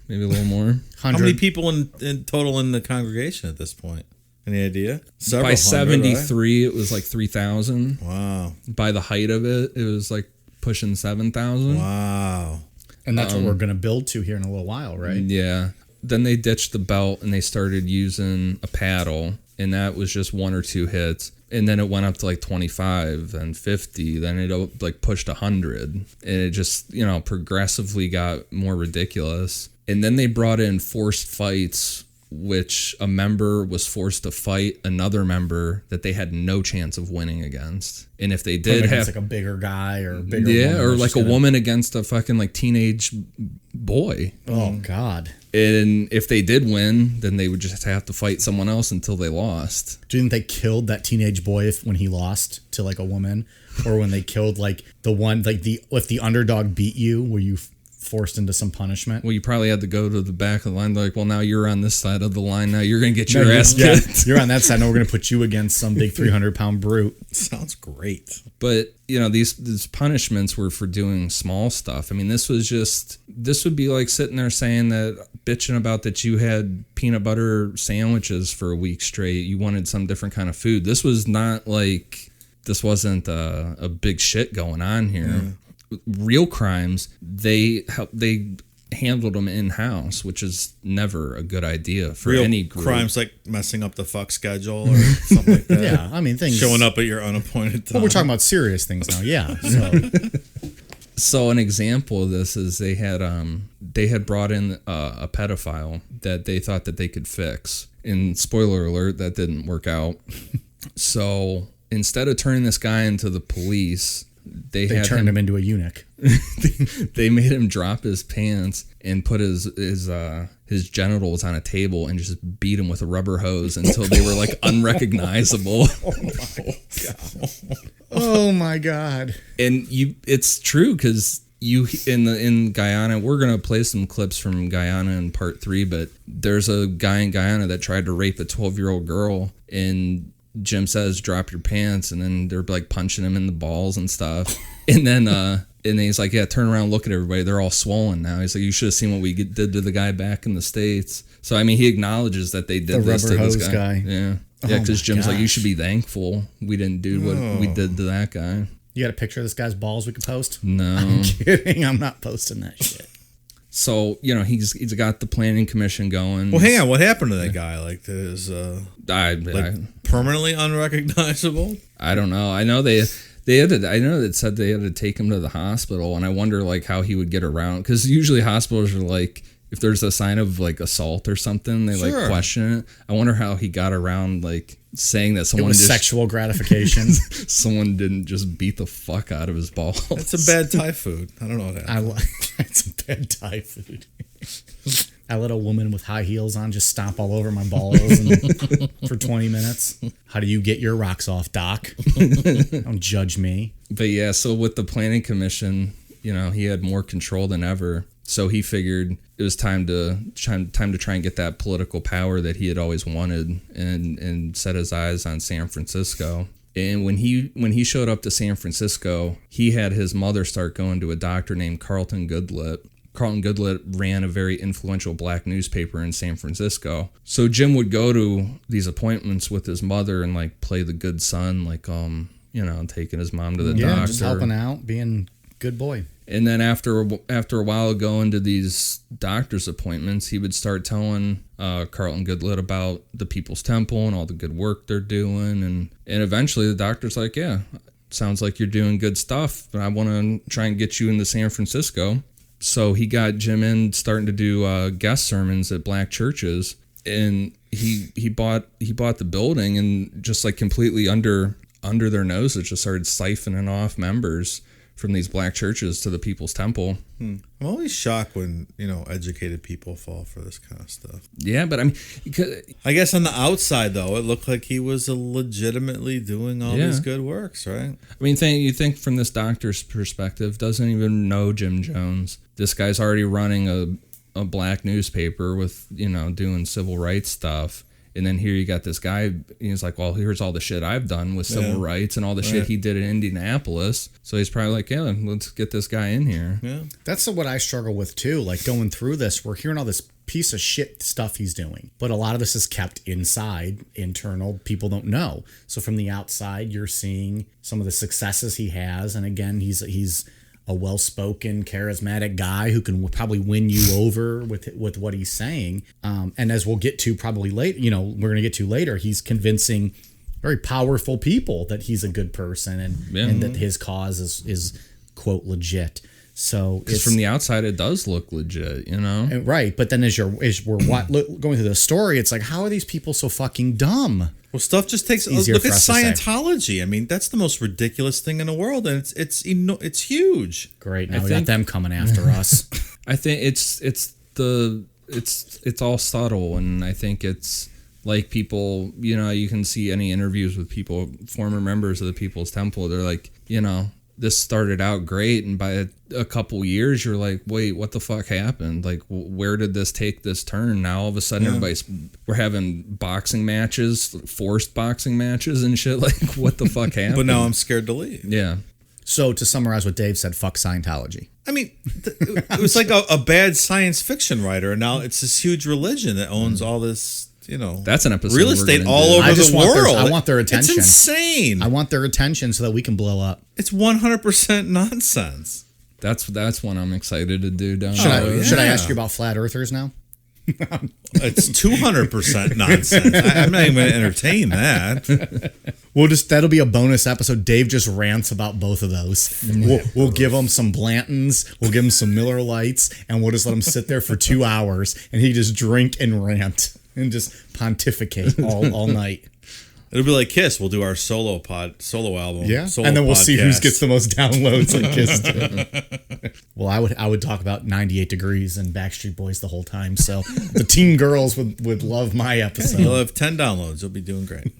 maybe a little more. 100. How many people in total in the congregation at this point? Any idea? By 73, right? It was like 3,000. Wow. By the height of it, it was like pushing 7,000. Wow. And that's what we're going to build to here in a little while, right? Yeah. Then they ditched the belt and they started using a paddle, and that was just 1 or 2 hits. And then it went up to like 25 and 50. Then it like pushed 100. And it just, progressively got more ridiculous. And then they brought in forced fights, which a member was forced to fight another member that they had no chance of winning against. And if they did have like a bigger guy or a bigger woman, or like a woman against a fucking like teenage boy. Oh God. And if they did win, then they would just have to fight someone else until they lost. Do you think they killed that teenage boy when he lost to like a woman, or when they killed like the one like if the underdog beat you, were you forced into some punishment? Well, you probably had to go to the back of the line. They're like, well, now you're on this side of the line. Now you're going to get your ass kicked. You're on that side. Now we're going to put you against some big 300-pound brute. Sounds great. But, these punishments were for doing small stuff. I mean, this would be like sitting there saying bitching about that you had peanut butter sandwiches for a week straight. You wanted some different kind of food. This wasn't a big shit going on here. Yeah. Real crimes, they handled them in-house, which is never a good idea for any group. Crimes like messing up the fuck schedule or something like that. Yeah, I mean, things... Showing up at your unappointed time. Well, we're talking about serious things now, yeah. So an example of this is they had brought in a pedophile that they thought that they could fix. And spoiler alert, that didn't work out. So instead of turning this guy into the police... They turned him into a eunuch. They made him drop his pants and put his genitals on a table and just beat him with a rubber hose until they were like unrecognizable. Oh my God! And it's true because in Guyana, we're gonna play some clips from Guyana in part 3, but there's a guy in Guyana that tried to rape a 12-year-old girl, and Jim says, drop your pants, and then they're like punching him in the balls and stuff. And then he's like, yeah, turn around, look at everybody. They're all swollen now. He's like, you should have seen what we did to the guy back in the States. So, I mean, he acknowledges that they did this to this guy. Yeah. Yeah, because Jim's like, you should be thankful we didn't do what we did to that guy. You got a picture of this guy's balls we could post? No. I'm kidding. I'm not posting that shit. So, he's got the planning commission going. Well, hang on. What happened to that guy? Like, permanently unrecognizable? I don't know. I know they said they had to take him to the hospital, and I wonder like how he would get around, because usually hospitals are like, if there's a sign of like assault or something, they like question it. I wonder how he got around like saying that someone just sexual gratification. Someone didn't just beat the fuck out of his balls. That's a bad Thai food. I don't know what happened. It's a bad Thai food. I let a woman with high heels on just stomp all over my balls for 20 minutes. How do you get your rocks off, Doc? Don't judge me. But yeah, so with the planning commission, he had more control than ever. So he figured it was time to try and get that political power that he had always wanted, and set his eyes on San Francisco. And when he showed up to San Francisco, he had his mother start going to a doctor named Carlton Goodlett. Carlton Goodlett ran a very influential black newspaper in San Francisco. So Jim would go to these appointments with his mother and like play the good son, like taking his mom to the doctor, just helping out, being good boy. And then after a while of going to these doctor's appointments, he would start telling Carlton Goodlett about the People's Temple and all the good work they're doing. And eventually the doctor's like, yeah, sounds like you're doing good stuff, but I want to try and get you into San Francisco. So he got Jim in starting to do guest sermons at black churches. And he bought the building, and just like completely under their noses just started siphoning off members from these black churches to the People's Temple. I'm always shocked when, educated people fall for this kind of stuff. Yeah, but I mean, I guess on the outside, though, it looked like he was legitimately doing all these good works, right? I mean, you think from this doctor's perspective, doesn't even know Jim Jones. This guy's already running a black newspaper with, doing civil rights stuff. And then here you got this guy, he's like, well, here's all the shit I've done with civil rights and all the shit he did in Indianapolis. So he's probably like, yeah, let's get this guy in here. Yeah. That's what I struggle with too. Like going through this, we're hearing all this piece of shit stuff he's doing. But a lot of this is kept inside, internal. People don't know. So from the outside, you're seeing some of the successes he has. And again, he's a well-spoken, charismatic guy who can probably win you over with what he's saying. And as we'll get to probably later, we're going to get to later, he's convincing very powerful people that he's a good person and that his cause is quote legit. So because from the outside it does look legit, right? But then as we're going through the story, it's like, how are these people so fucking dumb? Well, stuff just takes. Look at Scientology. I mean, that's the most ridiculous thing in the world, and it's huge. Great. Now we got them coming after us. I think it's all subtle, and I think it's like people. You can see any interviews with people, former members of the People's Temple. They're like, this started out great, and by a couple years, you're like, wait, what the fuck happened? Like, where did this take this turn? Now all of a sudden, we're having boxing matches, forced boxing matches and shit. Like, what the fuck happened? But now I'm scared to leave. Yeah. So to summarize what Dave said, fuck Scientology. I mean, it was like a bad science fiction writer, and now it's this huge religion that owns all this. That's an episode. Real estate all over the world. I want their attention. It's insane. I want their attention so that we can blow up. It's 100% nonsense. That's one I'm excited to do. Should I ask you about flat earthers now? It's 200% nonsense. I'm not even going to entertain that. That'll be a bonus episode. Dave just rants about both of those. We'll give him some Blantons, we'll give him some Miller Lights, and we'll just let him sit there for 2 hours and he just drink and rant and just pontificate all night. It'll be like Kiss. We'll do our solo album. Yeah, solo and then we'll podcast. see who gets the most downloads like Kiss did. Well, I would talk about 98 Degrees and Backstreet Boys the whole time. So the teen girls would love my episode. You'll have 10 downloads. You'll be doing great.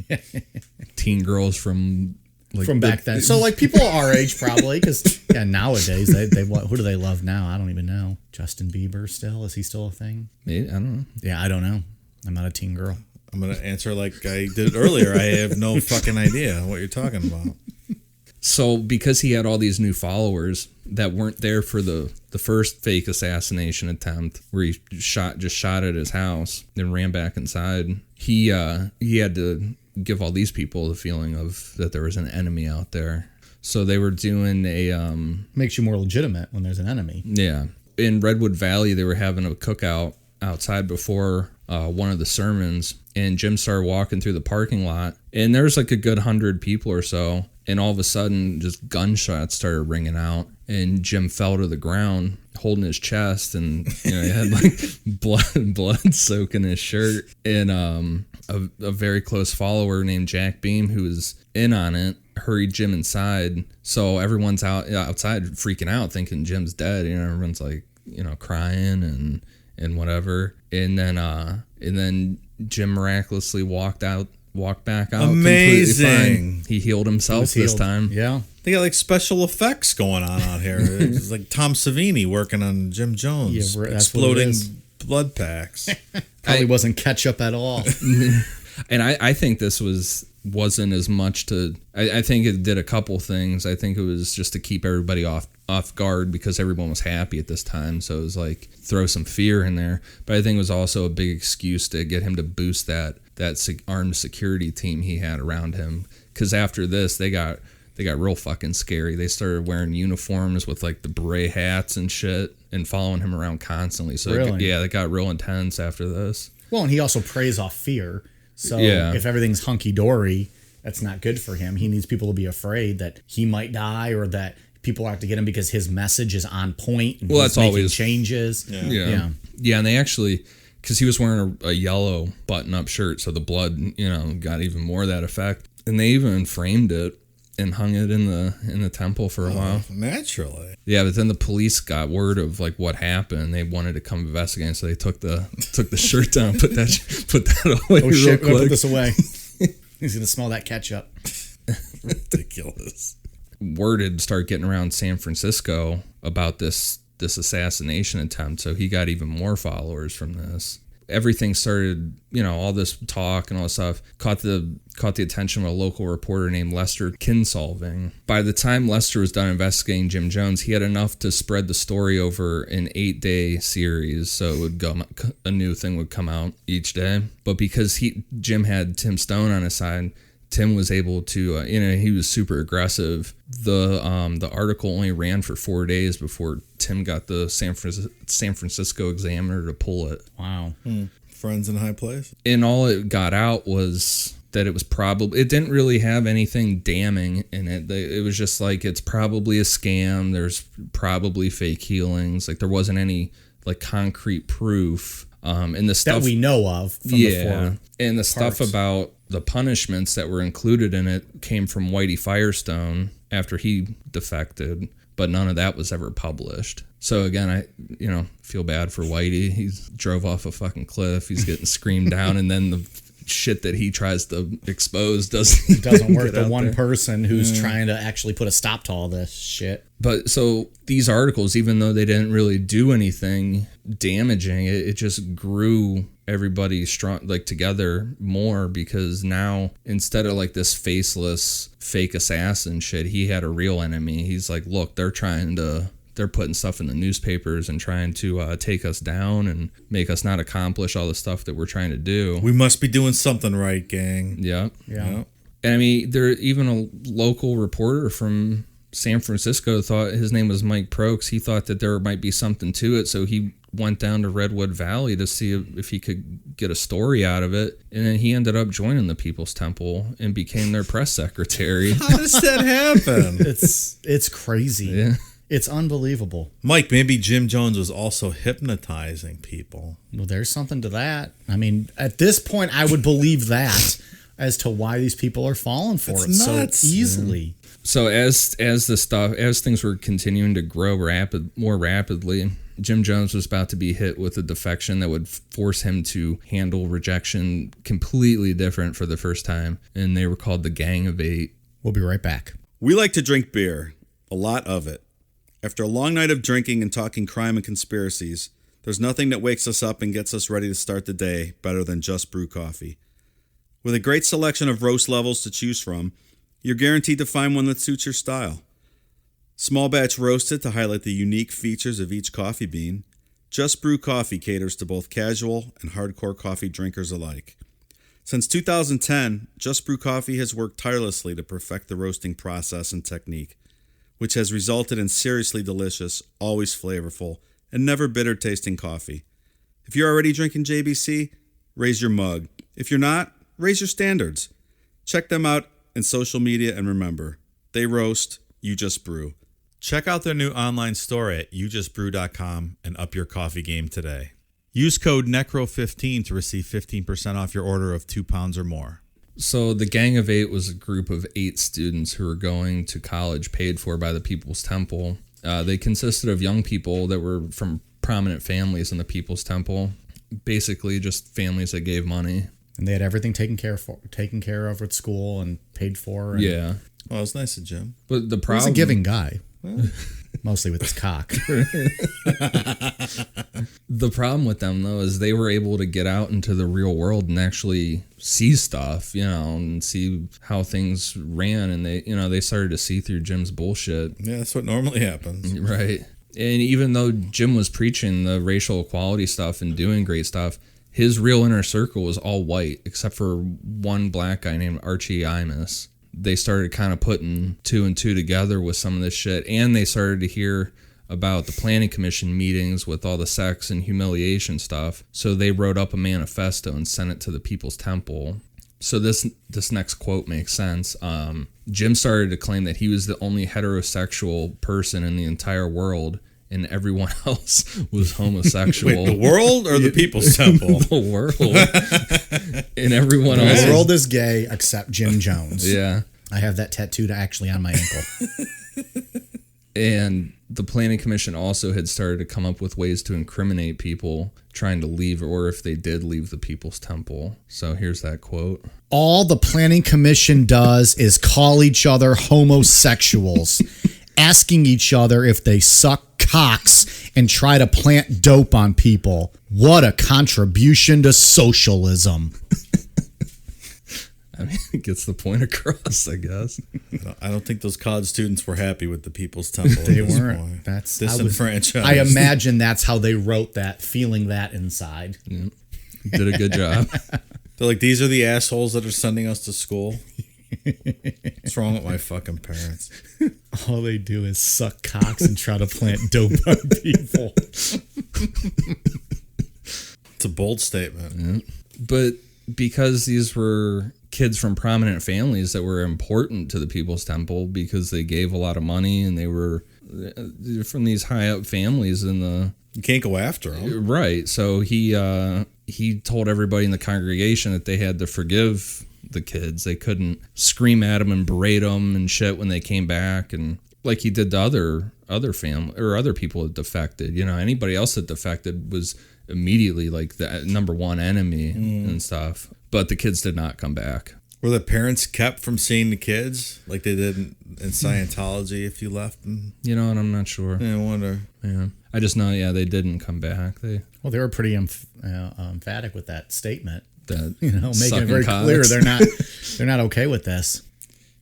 Teen girls from back then. So like people our age probably, because nowadays they who do they love now? I don't even know. Justin Bieber still? Is he still a thing? Maybe, I don't know. Yeah, I don't know. I'm not a teen girl. I'm going to answer like I did earlier. I have no fucking idea what you're talking about. So because he had all these new followers that weren't there for the first fake assassination attempt where he shot at his house then ran back inside, he had to give all these people the feeling of that there was an enemy out there. So they were doing makes you more legitimate when there's an enemy. Yeah. In Redwood Valley, they were having a cookout outside before one of the sermons, and Jim started walking through the parking lot, and there was like a good 100 people or so, and all of a sudden just gunshots started ringing out, and Jim fell to the ground holding his chest, and he had like blood soaking his shirt, and a very close follower named Jack Beam, who was in on it, hurried Jim inside. So everyone's outside freaking out thinking Jim's dead. Everyone's like crying and whatever, and then Jim miraculously walked back out. Amazing. He healed himself this time. Yeah. They got like special effects going on out here. It's like Tom Savini working on Jim Jones. Yeah, exploding blood packs. Probably wasn't ketchup at all. And I think this wasn't as much to. I think it did a couple things. I think it was just to keep everybody off guard because everyone was happy at this time. So it was like throw some fear in there. But I think it was also a big excuse to get him to boost that armed security team he had around him. Because after this, they got real fucking scary. They started wearing uniforms with like the beret hats and shit and following him around constantly. So really? It got real intense after this. Well, and he also preys off fear. So yeah. If everything's hunky-dory, that's not good for him. He needs people to be afraid that he might die or that people have to get him because his message is on point and he's making always changes. Yeah, and they actually, because he was wearing a yellow button-up shirt, so the blood, got even more of that effect. And they even framed it and hung it in the temple for a while. Naturally. Yeah, but then the police got word of like what happened. They wanted to come investigate, so they took the shirt down, put that away Oh shit! real quick. Put this away. He's gonna smell that ketchup. Ridiculous. Word had started getting around San Francisco about this assassination attempt, so he got even more followers from this. Everything started, all this talk and all this stuff caught the attention of a local reporter named Lester Kinsolving. By the time Lester was done investigating Jim Jones, he had enough to spread the story over an 8-day series, so it would go, a new thing would come out each day. But because Jim had Tim Stone on his side, Tim was able to, he was super aggressive. The article only ran for 4 days before Tim got the San Francisco Examiner to pull it. Wow. Friends in high place. And all it got out was that it didn't really have anything damning in it. It was just like, it's probably a scam. There's probably fake healings. Like there wasn't any like concrete proof. And the stuff that we know of from the four and the parts. stuff about the punishments that were included in it came from Whitey Firestone after he defected, but none of that was ever published. So again, I feel bad for Whitey. He drove off a fucking cliff. He's getting screamed down, and then the shit that he tries to expose doesn't work. The one person who's trying to actually put a stop to all this shit. But so these articles, even though they didn't really do anything damaging, it just grew everybody together more, because now instead of like this faceless fake assassin shit, he had a real enemy. He's like, look, they're putting stuff in the newspapers and trying to take us down and make us not accomplish all the stuff that we're trying to do. We must be doing something right, gang. Yeah. Yeah. And I mean, there even a local reporter from San Francisco thought, his name was Mike Prokes, he thought that there might be something to it, so he went down to Redwood Valley to see if he could get a story out of it, and then he ended up joining the People's Temple and became their press secretary. How does that happen? It's crazy. Yeah. It's unbelievable. Mike, maybe Jim Jones was also hypnotizing people. Well, there's something to that. I mean, at this point, I would believe that as to why these people are falling for It's it nuts. so easily. So as things were continuing to grow more rapidly, Jim Jones was about to be hit with a defection that would force him to handle rejection completely different for the first time, and they were called the Gang of Eight. We'll be right back. We like to drink beer, a lot of it. After a long night of drinking and talking crime and conspiracies, there's nothing that wakes us up and gets us ready to start the day better than Just Brew coffee. With a great selection of roast levels to choose from, you're guaranteed to find one that suits your style. Small batch roasted to highlight the unique features of each coffee bean, Just Brew coffee caters to both casual and hardcore coffee drinkers alike. Since 2010, Just Brew coffee has worked tirelessly to perfect the roasting process and technique, which has resulted in seriously delicious, always flavorful, and never bitter tasting coffee. If you're already drinking JBC, raise your mug. If you're not, raise your standards. Check them out in social media, and remember, they roast, you just brew. Check out their new online store at youjustbrew.com and up your coffee game today. Use code NECRO15 to receive 15% off your order of 2 pounds or more. So the Gang of Eight was a group of 8 students who were going to college paid for by the People's Temple. They consisted of young people that were from prominent families in the People's Temple, basically just families that gave money. And they had everything taken care of at school and paid for. And Yeah. Oh, it's nice of Jim. But the He's problem... a giving guy. Mostly with his cock. The problem with them, though, is they were able to get out into the real world and actually see stuff, and see how things ran. And they started to see through Jim's bullshit. Yeah, that's what normally happens. Right. And even though Jim was preaching the racial equality stuff and doing great stuff, his real inner circle was all white, except for one black guy named Archie Imus. They started kind of putting 2 and 2 together with some of this shit, and they started to hear about the planning commission meetings with all the sex and humiliation stuff. So they wrote up a manifesto and sent it to the People's Temple. So this next quote makes sense. Jim started to claim that he was the only heterosexual person in the entire world, and everyone else was homosexual. Wait, the world or the People's Temple? The world. And everyone else. The world is gay except Jim Jones. Yeah. I have that tattooed actually on my ankle. And the Planning Commission also had started to come up with ways to incriminate people trying to leave, or if they did leave the People's Temple. So here's that quote. All the Planning Commission does is call each other homosexuals, asking each other if they suck cocks and try to plant dope on people. What a contribution to socialism. I mean, it gets the point across, I guess. I don't think those college students were happy with the People's Temple. They at this weren't. point. That's disenfranchised. I imagine that's how they wrote that, feeling that inside. Yeah. Did a good job. They're like, these are the assholes that are sending us to school. What's wrong with my fucking parents? All they do is suck cocks and try to plant dope on people. It's a bold statement. Yeah. But because these were kids from prominent families that were important to the People's Temple, because they gave a lot of money and they were from these high up families in the... You can't go after them. Right. So he told everybody in the congregation that they had to forgive the kids. They couldn't scream at them and berate them and shit when they came back, and like he did to other family or other people that defected. You know, anybody else that defected was immediately like the number one enemy and stuff. But the kids did not come back. Were the parents kept from seeing the kids like they did in Scientology if you left them? You know, and I'm not sure. Yeah, I wonder. Yeah, I just know. Yeah, they didn't come back. They were pretty emphatic with that statement. That making it very clear they're not okay with this.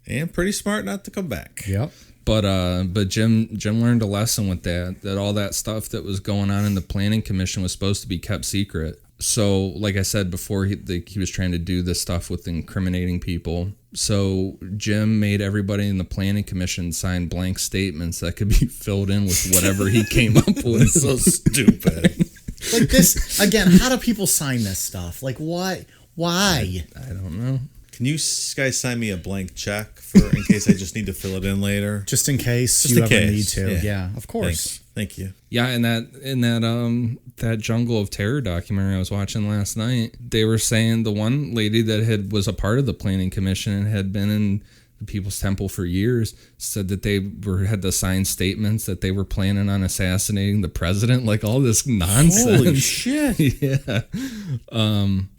And pretty smart not to come back. Yep. But Jim learned a lesson with that all that stuff that was going on in the Planning Commission was supposed to be kept secret. So, like I said before, he was trying to do this stuff with incriminating people. So Jim made everybody in the Planning Commission sign blank statements that could be filled in with whatever he came up with. So stupid. Like this, again, how do people sign this stuff? Like, why? I don't know. Can you guys sign me a blank check in case I just need to fill it in later? Just in case you ever need to. Yeah, of course. Thank you. Yeah, in that Jungle of Terror documentary I was watching last night, they were saying the one lady that was a part of the Planning Commission and had been in the People's Temple for years said that they had to sign statements that they were planning on assassinating the president, like all this nonsense. Holy shit. Yeah.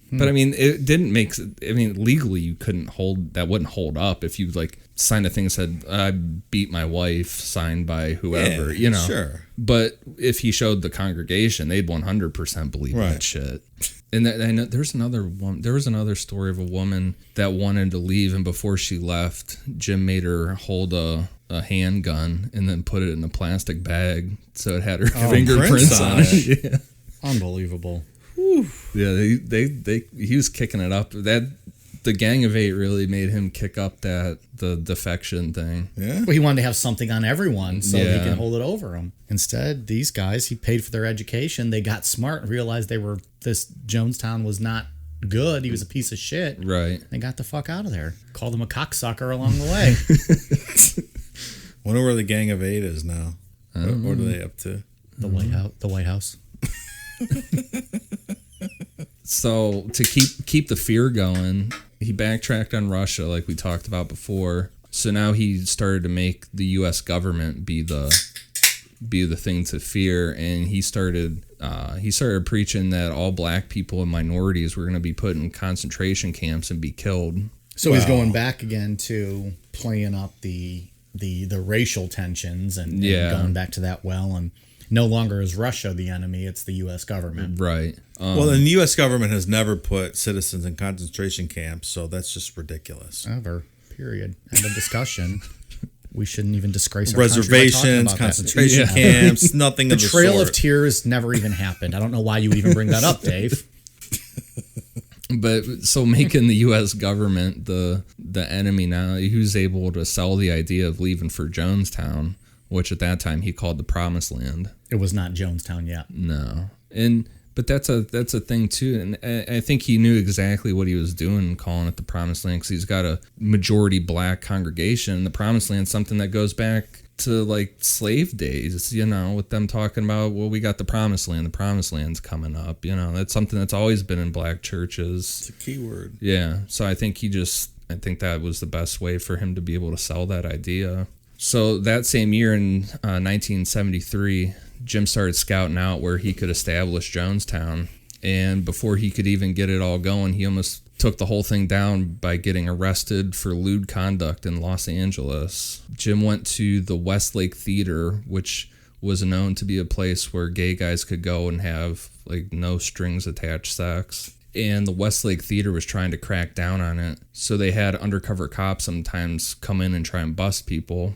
But I mean, it didn't make. I mean, legally, that wouldn't hold up if you like signed a thing that said "I beat my wife," signed by whoever, yeah, Sure. But if he showed the congregation, they'd 100% believe that shit. And I know there was another story of a woman that wanted to leave, and before she left, Jim made her hold a handgun and then put it in a plastic bag so it had her fingerprints on it. Yeah. Unbelievable. Whew. Yeah, he was kicking it up. The Gang of Eight really made him kick up the defection thing. Yeah. Well, he wanted to have something on everyone so he can hold it over them. Instead, these guys, he paid for their education. They got smart and realized this Jonestown was not good. He was a piece of shit. Right. They got the fuck out of there. Called him a cocksucker along the way. Wonder where the Gang of Eight is now. What are they up to? The White House. So to keep the fear going, he backtracked on Russia like we talked about before. So now he started to make the U.S. government be the thing to fear, and he started preaching that all black people and minorities were going to be put in concentration camps and be killed. So he's going back again to playing up the racial tensions and going back to that and no longer is Russia the enemy, it's the U.S. government. Right. Well, and the U.S. government has never put citizens in concentration camps, so that's just ridiculous. Ever. Period. End of discussion. We shouldn't even disgrace our reservations, concentration camps, nothing of the sort. The Trail of Tears never even happened. I don't know why you would even bring that up, Dave. But so making the U.S. government the enemy now, he was able to sell the idea of leaving for Jonestown, which at that time he called the Promised Land. It was not Jonestown yet. No. But that's a thing too, and I think he knew exactly what he was doing calling it the Promised Land, because he's got a majority black congregation. The Promised Land is something that goes back to like slave days, with them talking about, well, we got the Promised Land. The Promised Land's coming up. That's something that's always been in black churches. It's a key word. Yeah. So I think he just I think that was the best way for him to be able to sell that idea. So that same year in 1973, Jim started scouting out where he could establish Jonestown. And before he could even get it all going, he almost took the whole thing down by getting arrested for lewd conduct in Los Angeles. Jim went to the Westlake Theater, which was known to be a place where gay guys could go and have like no strings attached sex. And the Westlake Theater was trying to crack down on it. So they had undercover cops sometimes come in and try and bust people.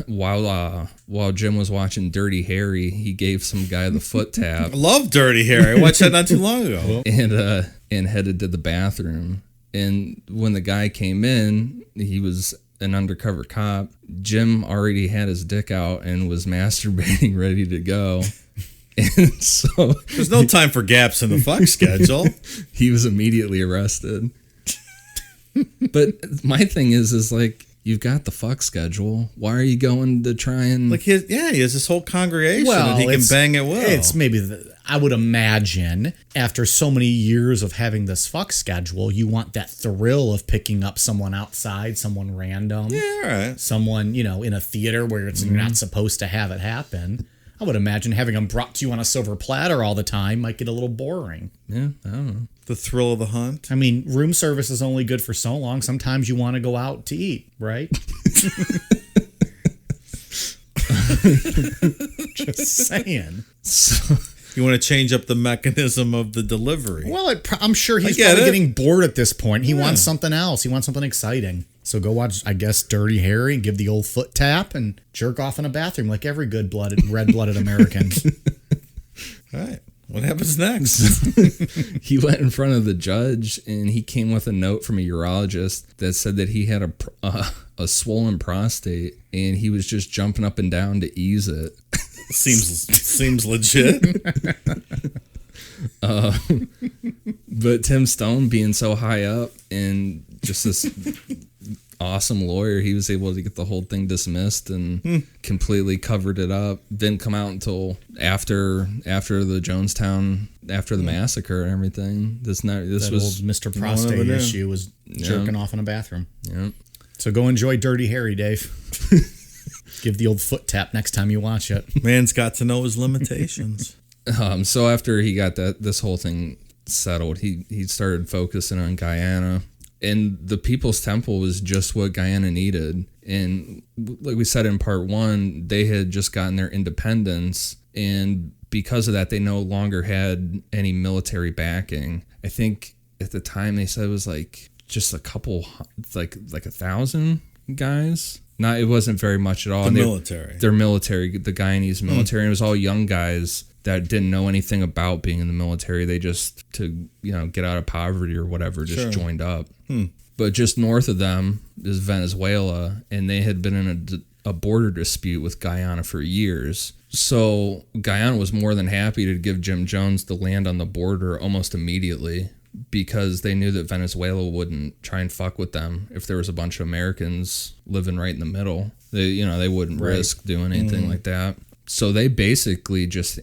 While Jim was watching Dirty Harry, he gave some guy the foot tap. I love Dirty Harry. I watched that not too long ago. And headed to the bathroom. And when the guy came in, he was an undercover cop. Jim already had his dick out and was masturbating, ready to go. And so there's no time for gaps in the fuck schedule. He was immediately arrested. But my thing is like, you've got the fuck schedule. Why are you going to try and like he has this whole congregation and he can bang at will. It's maybe I would imagine after so many years of having this fuck schedule, you want that thrill of picking up someone outside, someone random. Yeah, all right. Someone, in a theater where you're not supposed to have it happen. I would imagine having them brought to you on a silver platter all the time might get a little boring. Yeah, I don't know. The thrill of the hunt. I mean, room service is only good for so long. Sometimes you want to go out to eat, right? Just saying. So, you want to change up the mechanism of the delivery. Well, I'm sure he's probably getting bored at this point. He wants something else. He wants something exciting. So go watch, I guess, Dirty Harry and give the old foot tap and jerk off in a bathroom like every red-blooded American. All right. What happens next? He went in front of the judge and he came with a note from a urologist that said that he had a swollen prostate and he was just jumping up and down to ease it. Seems legit. But Tim Stone being so high up and just this awesome lawyer, he was able to get the whole thing dismissed and completely covered it up. Didn't come out until after the Jonestown, after the massacre and everything. This was old Mr. Prostate issue was jerking off in a bathroom. Yeah. So go enjoy Dirty Harry, Dave. Give the old foot tap next time you watch it. Man's got to know his limitations. So after he got this whole thing settled, he started focusing on Guyana. And the People's Temple was just what Guyana needed. And like we said in part one, they had just gotten their independence. And because of that, they no longer had any military backing. I think at the time they said it was like just a couple, like 1,000 guys. It wasn't very much at all. Military. Their military, the Guyanese military. And it was all young guys that didn't know anything about being in the military. They just, to get out of poverty or whatever, just joined up. But just north of them is Venezuela, and they had been in a border dispute with Guyana for years. So Guyana was more than happy to give Jim Jones the land on the border almost immediately, because they knew that Venezuela wouldn't try and fuck with them if there was a bunch of Americans living right in the middle. They wouldn't risk doing anything like that. So they basically just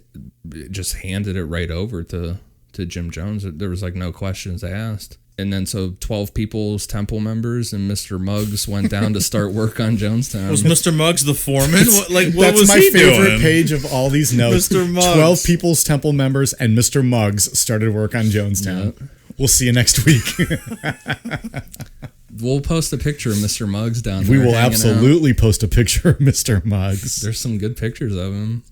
handed it right over to Jim Jones. There was like no questions asked. And then so 12 People's Temple members and Mr. Muggs went down to start work on Jonestown. Was Mr. Muggs the foreman? What That's was my he favorite doing? page of all these notes. Mr. Muggs. 12 People's Temple members and Mr. Muggs started work on Jonestown. Yeah. We'll see you next week. We'll post a picture of Mr. Muggs down there. We will absolutely post a picture of Mr. Muggs. There's some good pictures of him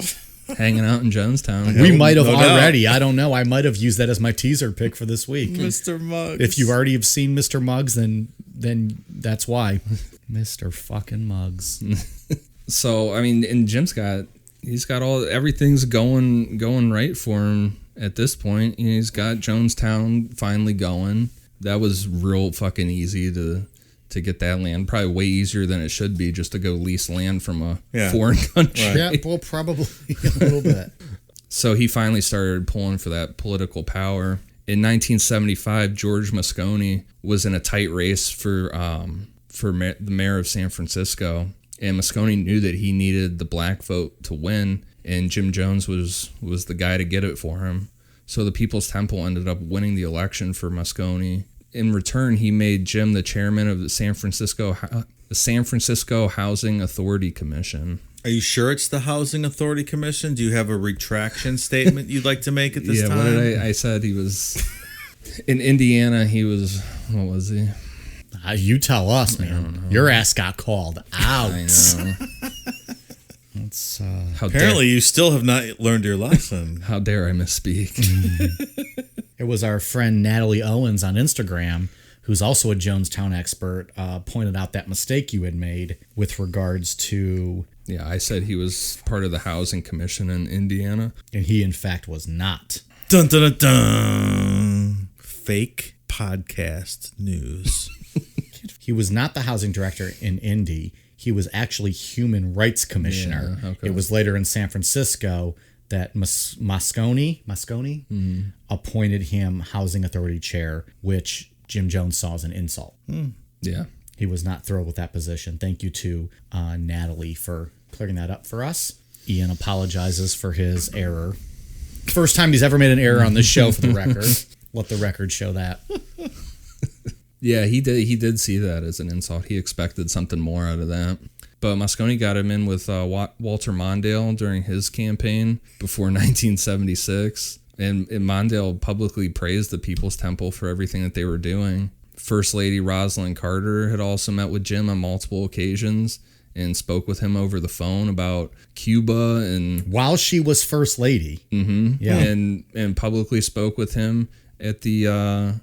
hanging out in Jonestown. We might have already. I don't know. I might have used that as my teaser pick for this week. Mr. Muggs. If you already have seen Mr. Muggs, then that's why. Mr. fucking Muggs. So, I mean, and Jim's he's got everything's going right for him at this point. He's got Jonestown finally going. That was real fucking easy to get that land. Probably way easier than it should be just to go lease land from a foreign country. Right. Yeah, well, probably a little bit. So he finally started pulling for that political power. In 1975, George Moscone was in a tight race for the mayor of San Francisco. And Moscone knew that he needed the black vote to win, and Jim Jones was the guy to get it for him. So the People's Temple ended up winning the election for Moscone. in return, he made Jim the chairman of the San Francisco Housing Authority Commission. Are you sure it's the Housing Authority Commission? Do you have a retraction statement you'd like to make at this time? What did I said he was in Indiana. He was, what was he? You tell us, man. Your ass got called out. I know. It's, Apparently, you still have not learned your lesson. How dare I misspeak? It was our friend Natalie Owens on Instagram, who's also a Jonestown expert, pointed out that mistake you had made with regards to... Yeah, I said he was part of the Housing Commission in Indiana. And he, in fact, was not. Dun, dun, dun, dun. Fake podcast news. He was not the housing director in Indy. He was actually human rights commissioner. Yeah, okay. It was later in San Francisco that Moscone appointed him housing authority chair, which Jim Jones saw as an insult. Yeah. He was not thrilled with that position. Thank you to Natalie for clearing that up for us. Ian apologizes for his error. First time he's ever made an error on this show, for the record. Let the record show that. Yeah, he did see that as an insult. He expected something more out of that. But Moscone got him in with Walter Mondale during his campaign before 1976. And Mondale publicly praised the People's Temple for everything that they were doing. First Lady Rosalind Carter had also met with Jim on multiple occasions and spoke with him over the phone about Cuba and... While she was First Lady. Mm-hmm. Yeah. And publicly spoke with him at the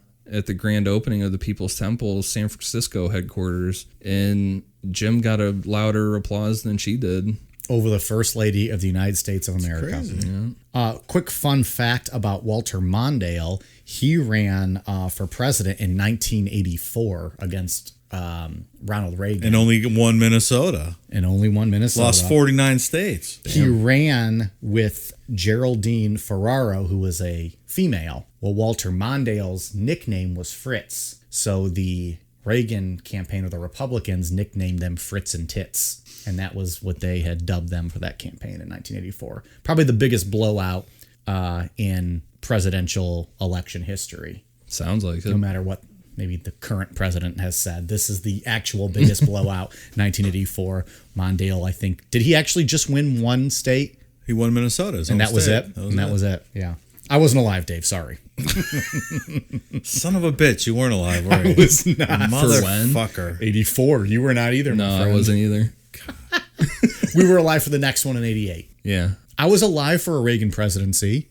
grand opening of the People's Temple, San Francisco headquarters. And Jim got a louder applause than she did. Over the First Lady of the United States of America. Quick fun fact about Walter Mondale. He ran for president in 1984 against Ronald Reagan. And only won Minnesota. Lost 49 states. He ran with Geraldine Ferraro, who was a female. Well, Walter Mondale's nickname was Fritz. So the Reagan campaign, or the Republicans, nicknamed them Fritz and Tits. And that was what they had dubbed them for that campaign in 1984. Probably the biggest blowout in presidential election history. Sounds like it. No matter what maybe the current president has said. This is the actual biggest blowout, 1984. Mondale, I think. Did he actually just win one state? He won Minnesota. And that was it? That was it, yeah. I wasn't alive, Dave. Sorry. Son of a bitch. You weren't alive, were you? I was not. Motherfucker. 84. You were not either, No, my friend. I wasn't either. We were alive for the next one in 88. Yeah. I was alive for a Reagan presidency.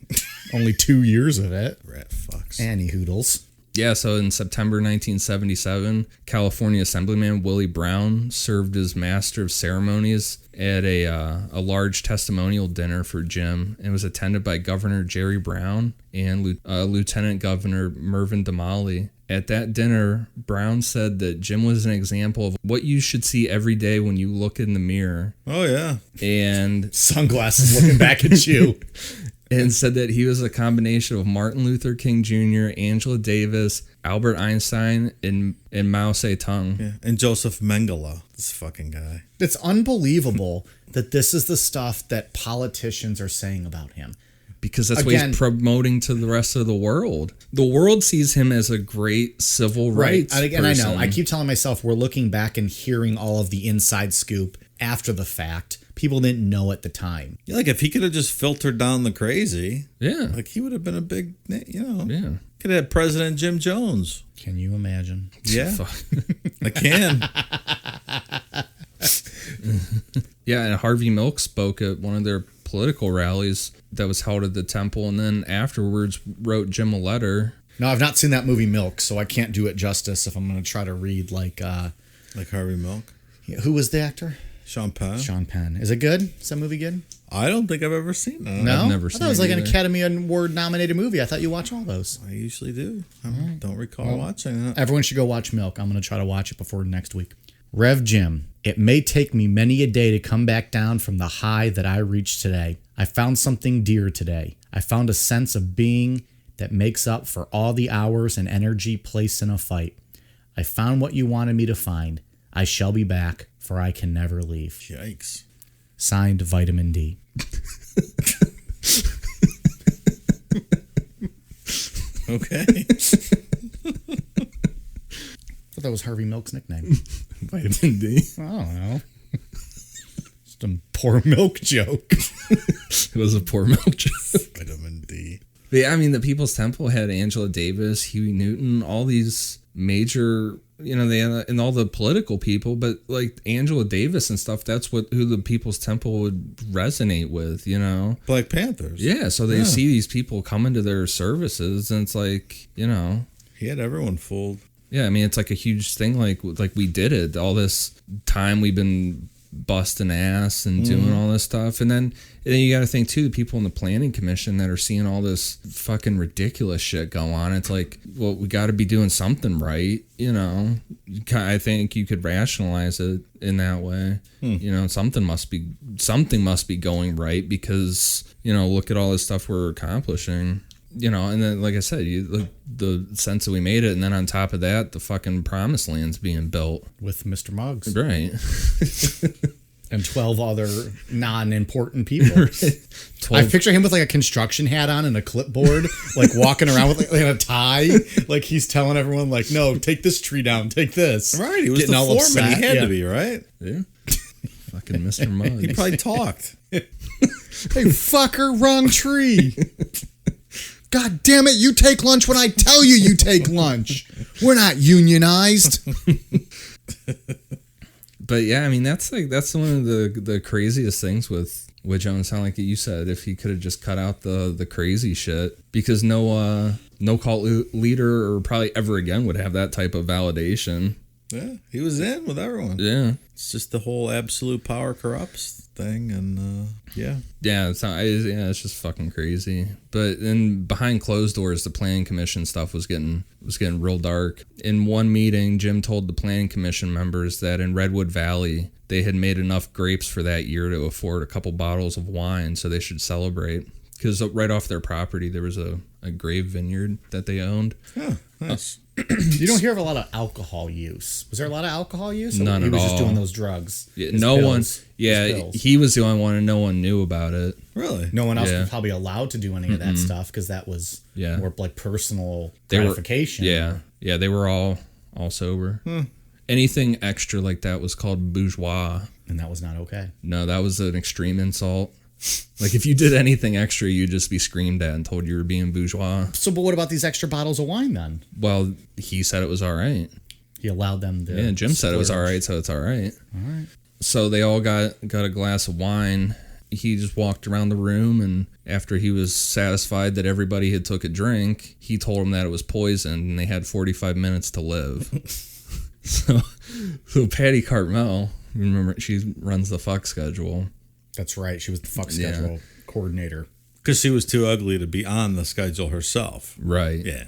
Only 2 years of it. Rat fucks. Annie Hoodles. Yeah, so in September 1977, California Assemblyman Willie Brown served as master of ceremonies at a large testimonial dinner for Jim, and was attended by Governor Jerry Brown and Lieutenant Governor Mervyn Damali. At that dinner, Brown said that Jim was an example of what you should see every day when you look in the mirror. Oh, yeah. And Sunglasses looking back at you. And said that he was a combination of Martin Luther King Jr., Angela Davis, Albert Einstein, and Mao Zedong. Yeah. And Joseph Mengele, this fucking guy. It's unbelievable that this is the stuff that politicians are saying about him. Because that's what Again, he's promoting to the rest of the world. The world sees him as a great civil rights And I know. person. I keep telling myself we're looking back and hearing all of the inside scoop after the fact. People didn't know at the time. Yeah, like if he could have just filtered down the crazy, Yeah. like he would have been a big, Yeah. could have had President Jim Jones. Can you imagine? Yeah, Fuck. I can. Yeah, and Harvey Milk spoke at one of their political rallies that was held at the temple, and then afterwards wrote Jim a letter. No, I've not seen that movie Milk, so I can't do it justice if I'm going to try to read like Harvey Milk. who was the actor? Sean Penn. Sean Penn. Is it good? Is that movie good? I don't think I've ever seen that. No, I've never I seen thought it was it like an either. Academy Award nominated movie. I thought you watch all those. I usually do. I don't recall watching that. Everyone should go watch Milk. I'm going to try to watch it before next week. Rev Jim, it may take me many a day to come back down from the high that I reached today. I found something dear today. I found a sense of being that makes up for all the hours and energy placed in a fight. I found what you wanted me to find. I shall be back, for I can never leave. Yikes. Signed, Vitamin D. Okay. thought that was Harvey Milk's nickname. Vitamin D. I don't know. Just a poor milk joke. It was a poor milk joke. Vitamin D. But yeah, I mean, the People's Temple had Angela Davis, Huey Newton, all these major, they had, and all the political people, but like Angela Davis and stuff, that's who the People's Temple would resonate with, Black Panthers. Yeah, so they see these people come into their services, and it's like, He had everyone fooled. Yeah, I mean, it's like a huge thing, like we did it. All this time we've been busting ass and doing all this stuff. And then you got to think, too, the people in the Planning Commission that are seeing all this fucking ridiculous shit go on. It's like, well, we got to be doing something right, I think you could rationalize it in that way. Something must be going right because, look at all this stuff we're accomplishing. And then, like I said, the sense that we made it, and then on top of that, the fucking promised land's being built. With Mr. Muggs. Right. And 12 other non-important people. I picture him with like a construction hat on and a clipboard, like walking around with like a tie. Like he's telling everyone, like, no, take this tree down, take this. Right, he was the foreman. Upset. He had to be, right? Yeah. Fucking Mr. Muggs. He probably talked. Hey, fucker, wrong tree. God damn it, you take lunch when I tell you take lunch. We're not unionized. But yeah, I mean, that's one of the craziest things with Jonestown, like you said, if he could have just cut out the crazy shit, because no cult leader or probably ever again would have that type of validation. Yeah, he was in with everyone. Yeah. It's just the whole absolute power corrupts thing, and yeah, it's just fucking crazy. But then behind closed doors, the Planning Commission stuff was getting real dark. In one meeting, Jim told the Planning Commission members that in Redwood Valley they had made enough grapes for that year to afford a couple bottles of wine, so they should celebrate. Because right off their property there was a grape vineyard that they owned. Oh, nice. You don't hear of a lot of alcohol use. Was there a lot of alcohol use? None at all. He was just doing those drugs. Yeah, he was the only one, and no one knew about it. Really? No one else was probably allowed to do any of that stuff because that was more like personal gratification. Yeah, they were all sober. Anything extra like that was called bourgeois. And that was not okay. No, that was an extreme insult. Like, if you did anything extra, you'd just be screamed at and told you were being bourgeois. So, but what about these extra bottles of wine then? Well, he said it was all right. He allowed them to... Yeah, Jim said it was all right, so it's all right. All right. So they all got a glass of wine. He just walked around the room, and after he was satisfied that everybody had took a drink, he told them that it was poisoned, and they had 45 minutes to live. So Patty Cartmel, remember, she runs the fuck schedule. That's right. She was the fuck schedule coordinator. Because she was too ugly to be on the schedule herself. Right. Yeah.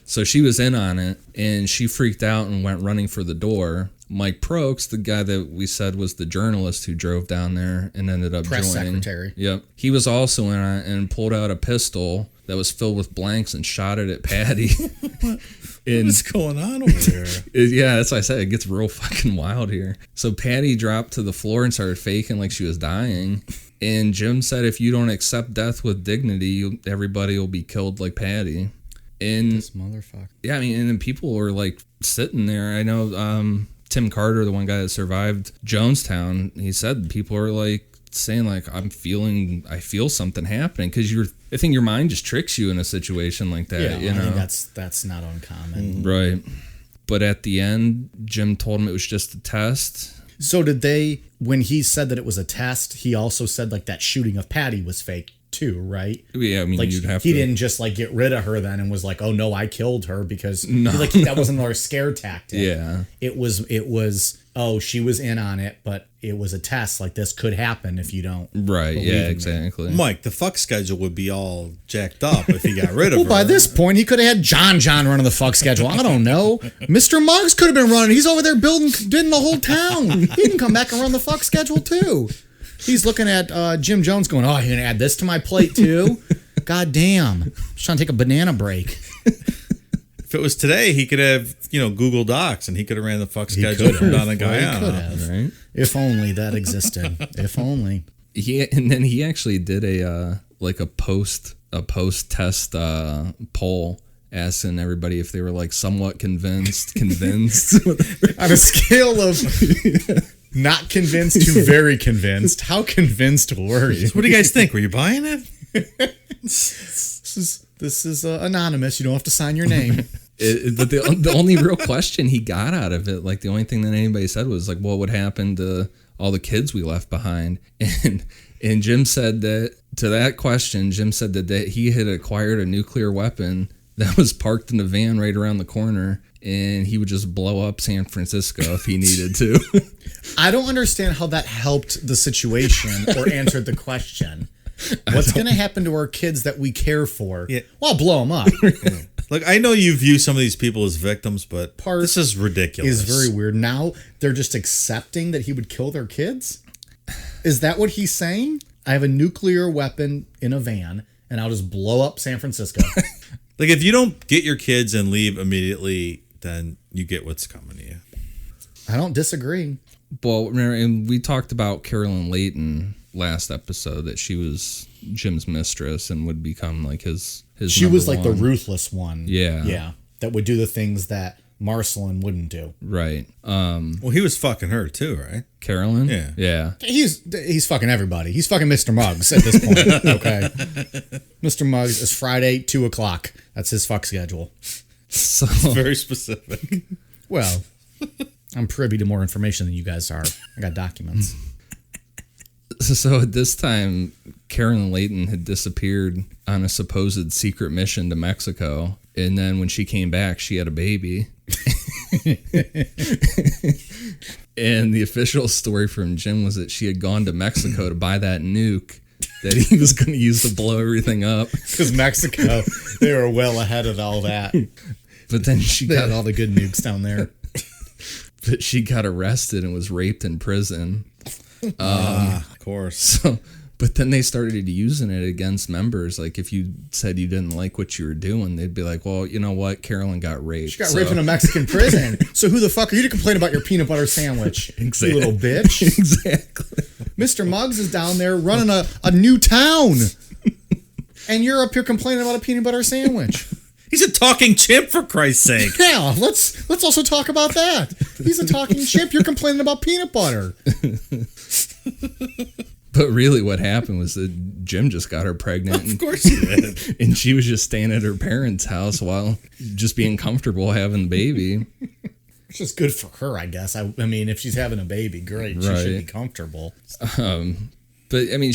So she was in on it, and she freaked out and went running for the door. Mike Prokes, the guy that we said was the journalist who drove down there and ended up Press joining. secretary. Yep. He was also in on it and pulled out a pistol that was filled with blanks and shot it at Patty. What's going on over there? Yeah, that's what I said. It gets real fucking wild here. So Patty dropped to the floor and started faking like she was dying. And Jim said, if you don't accept death with dignity, everybody will be killed like Patty. And this motherfucker. Yeah, I mean, and then people were like sitting there. I know Tim Carter, the one guy that survived Jonestown, he said people are like saying like, I feel something happening, because I think your mind just tricks you in a situation like that. Yeah, you know? I think that's not uncommon. Right. But at the end, Jim told him it was just a test. So did they, when he said that it was a test, he also said like that shooting of Patty was fake too, right? Yeah, I mean, like, you'd have he to. didn't just like get rid of her then and was like, oh no, I killed her, because that wasn't our scare tactic. Yeah. It was, oh, she was in on it, but it was a test. Like, this could happen if you don't. Right, yeah, exactly. Mike, the fuck schedule would be all jacked up if he got rid of her. Well, by this point, he could have had John running the fuck schedule. I don't know. Mr. Muggs could have been running. He's over there building the whole town. He can come back and run the fuck schedule too. He's looking at Jim Jones going, oh, you're going to add this to my plate too? God damn. Just trying to take a banana break. If it was today, he could have, Google Docs, and he could have ran the fuck schedule from Donna Guyana. He could have. Right? If only that existed. If only. And then he actually did a post test poll asking everybody if they were like somewhat convinced. On a scale of not convinced to very convinced, how convinced were you? What do you guys think? Were you buying it? This is anonymous. You don't have to sign your name. But the only real question he got out of it, like the only thing that anybody said was like, what would happen to all the kids we left behind? And Jim said that to that question, Jim said that he had acquired a nuclear weapon that was parked in the van right around the corner, and he would just blow up San Francisco if he needed to. I don't understand how that helped the situation or answered the question. What's going to happen to our kids that we care for? Yeah. Well, I'll blow them up. Look, I know you view some of these people as victims, but this is ridiculous. Is very weird. Now they're just accepting that he would kill their kids? Is that what he's saying? I have a nuclear weapon in a van, and I'll just blow up San Francisco. Like, if you don't get your kids and leave immediately, then you get what's coming to you. I don't disagree. Well, remember, and we talked about Carolyn Layton last episode, that she was Jim's mistress and would become like his She was like one. the ruthless one. Yeah. That would do the things that Marcelin wouldn't do. Right. Well, he was fucking her too, right? Carolyn? Yeah. Yeah. He's fucking everybody. He's fucking Mr. Muggs at this point. Okay. Mr. Muggs is Friday, 2:00. That's his fuck schedule. So Very specific. Well, I'm privy to more information than you guys are. I got documents. So at this time, Carolyn Layton had disappeared on a supposed secret mission to Mexico. And then when she came back, she had a baby. And the official story from Jim was that she had gone to Mexico to buy that nuke that he was going to use to blow everything up. Because Mexico, they were well ahead of all that. But then she They got had all the good nukes down there. But she got arrested and was raped in prison. Of course. So, but then they started using it against members. Like if you said you didn't like what you were doing, they'd be like, "Well, you know what? Carolyn got raped. She got raped in a Mexican prison. So who the fuck are you to complain about your peanut butter sandwich? Exactly. You little bitch." Exactly. Mr. Muggs is down there running a new town. And you're up here complaining about a peanut butter sandwich. He's a talking chimp, for Christ's sake. Yeah, let's also talk about that. He's a talking chimp. You're complaining about peanut butter. But really what happened was that Jim just got her pregnant. Of course he did. And she was just staying at her parents' house while just being comfortable having the baby. It's just good for her, I guess. I mean, if she's having a baby, great. She should be comfortable. But I mean,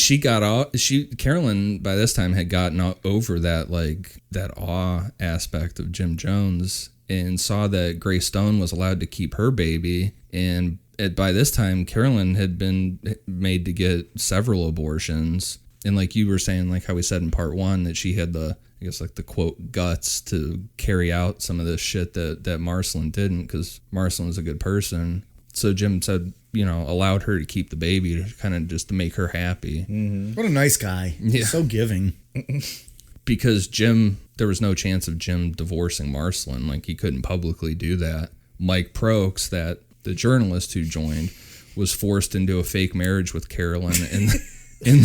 Carolyn by this time had gotten over that awe aspect of Jim Jones and saw that Gray Stone was allowed to keep her baby. And by this time, Carolyn had been made to get several abortions. And like you were saying, like how we said in part one, that she had the quote guts to carry out some of this shit that Marcelin didn't, because Marcelin was a good person. So Jim said, allowed her to keep the baby to kind of just to make her happy. Mm-hmm. What a nice guy. Yeah. So giving. Because there was no chance of Jim divorcing Marcelin. Like he couldn't publicly do that. Mike Prokes, the journalist who joined, was forced into a fake marriage with Carolyn, and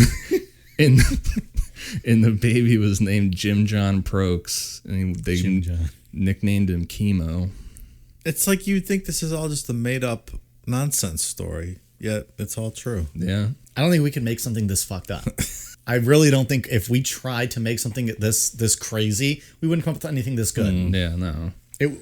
the baby was named Jim John Prokes, and they nicknamed him Chemo. It's like you think this is all just a made-up nonsense story, yet it's all true. Yeah. I don't think we can make something this fucked up. I really don't think if we tried to make something this crazy, we wouldn't come up with anything this good. Yeah, no.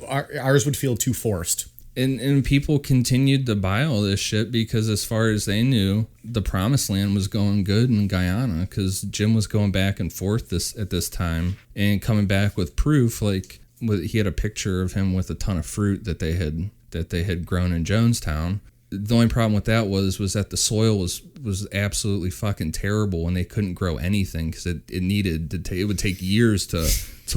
Ours would feel too forced. And people continued to buy all this shit because as far as they knew, the promised land was going good in Guyana, because Jim was going back and forth at this time and coming back with proof. Like he had a picture of him with a ton of fruit that they had grown in Jonestown. The only problem with that was that the soil was absolutely fucking terrible and they couldn't grow anything because it would take years to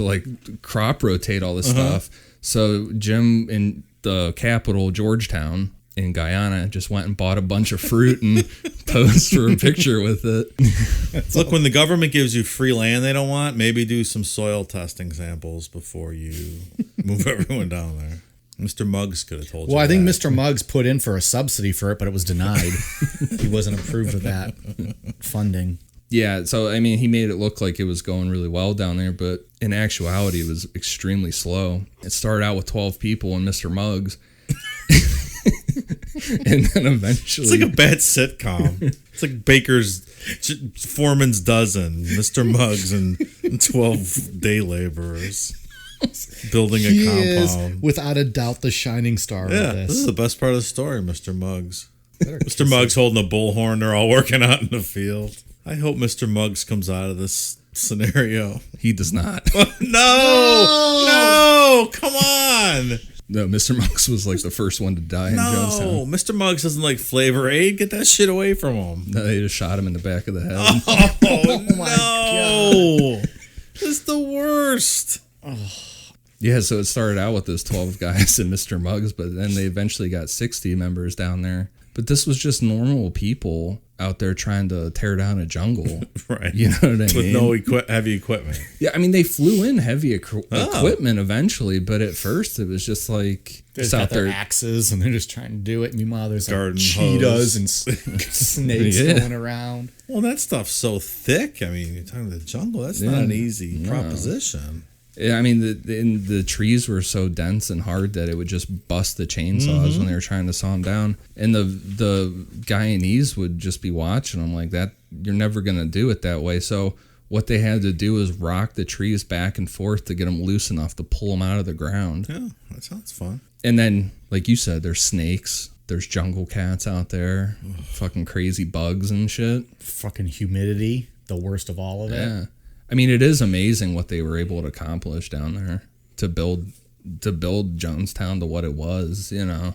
like crop rotate all this stuff. So Jim in the capital, Georgetown in Guyana, just went and bought a bunch of fruit and posed for a picture with it. Look, when the government gives you free land they don't want, maybe do some soil testing samples before you move everyone down there. Mr. Muggs could have told you. Well, I think that. Mr. Muggs put in for a subsidy for it, but it was denied. He wasn't approved of that funding. Yeah, so I mean, he made it look like it was going really well down there, but in actuality, it was extremely slow. It started out with 12 people and Mr. Muggs, and then eventually, It's like a bad sitcom. It's like Baker's Foreman's Dozen, Mr. Muggs, and 12 day laborers building a compound. Is, without a doubt, the shining star Yeah, of this. this is the best part of the story, Mr. Muggs. Mr. Muggs holding a bullhorn. They're all working out in the field. I hope Mr. Muggs comes out of this scenario. he does not. No, come on. No, Mr. Muggs was like the first one to die in Jonestown. No, Mr. Muggs doesn't like Flavor Aid. Get that shit away from him. No, they just shot him in the back of the head. Oh, no. It's the worst. Yeah, so it started out with those 12 guys and Mr. Muggs, but then they eventually got 60 members down there. But this was just normal people out there trying to tear down a jungle. Right. You know what I mean? With no heavy equipment. Yeah, I mean, they flew in heavy equipment eventually, but at first it was just like They're just got out their there. axes and they're just trying to do it. Meanwhile, there's like Garden cheetahs hose. and snakes Yeah. going around. Well, that stuff's so thick. I mean, you're talking the jungle. That's not an easy proposition. Yeah, I mean, the trees were so dense and hard that it would just bust the chainsaws when they were trying to saw them down. And the Guyanese would just be watching them like that. You're never going to do it that way. So what they had to do is rock the trees back and forth to get them loose enough to pull them out of the ground. Yeah, that sounds fun. And then, like you said, there's snakes. There's jungle cats out there. Fucking crazy bugs and shit. Fucking humidity, the worst of all of it. Yeah. I mean, it is amazing what they were able to accomplish down there to build Jonestown to what it was, you know.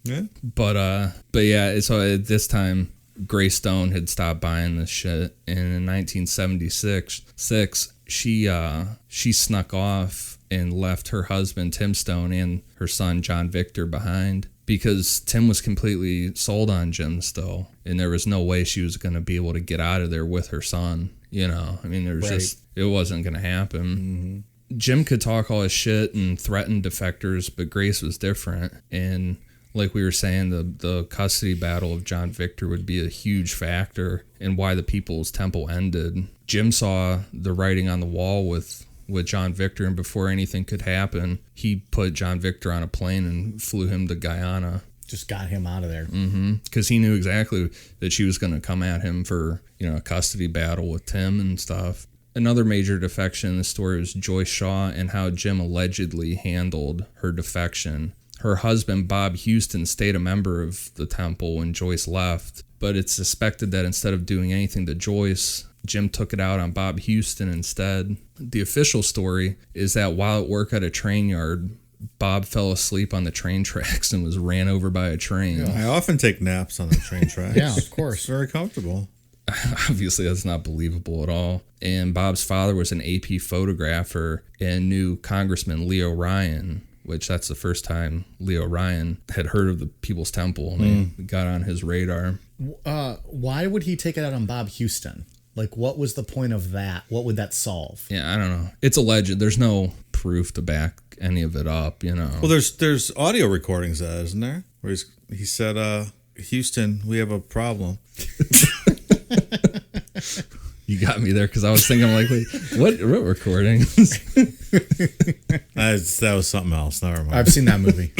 Yeah. But yeah, so at this time, Gray Stone had stopped buying this shit, and in 1976, she snuck off and left her husband Tim Stone and her son John Victor behind because Tim was completely sold on Jim still, and there was no way she was going to be able to get out of there with her son. You know, I mean, there was just, it wasn't going to happen. Jim could talk all his shit and threaten defectors, but Grace was different. And like we were saying, the custody battle of John Victor would be a huge factor in why the People's Temple ended. Jim saw the writing on the wall with John Victor, and before anything could happen, he put John Victor on a plane and flew him to Guyana. Just got him out of there. Because he knew exactly that she was going to come at him for, you know, a custody battle with Tim and stuff. Another major defection in the story was Joyce Shaw and how Jim allegedly handled her defection. Her husband, Bob Houston, stayed a member of the temple when Joyce left, but it's suspected that instead of doing anything to Joyce, Jim took it out on Bob Houston instead. The official story is that while at work at a train yard, Bob fell asleep on the train tracks and was ran over by a train. I often take naps on the train tracks. Yeah, of course. It's very comfortable. Obviously, that's not believable at all. And Bob's father was an AP photographer and knew Congressman Leo Ryan, which that's the first time Leo Ryan had heard of the People's Temple, and they got on his radar. Why would he take it out on Bob Houston? Like, what was the point of that? What would that solve? Yeah, I don't know. It's alleged. There's no proof to back any of it up, you know. Well, there's audio recordings of that, isn't there? Where he said, Houston, we have a problem. You got me there because I was thinking, like, wait, what recording? That was something else. Never mind. I've seen that movie.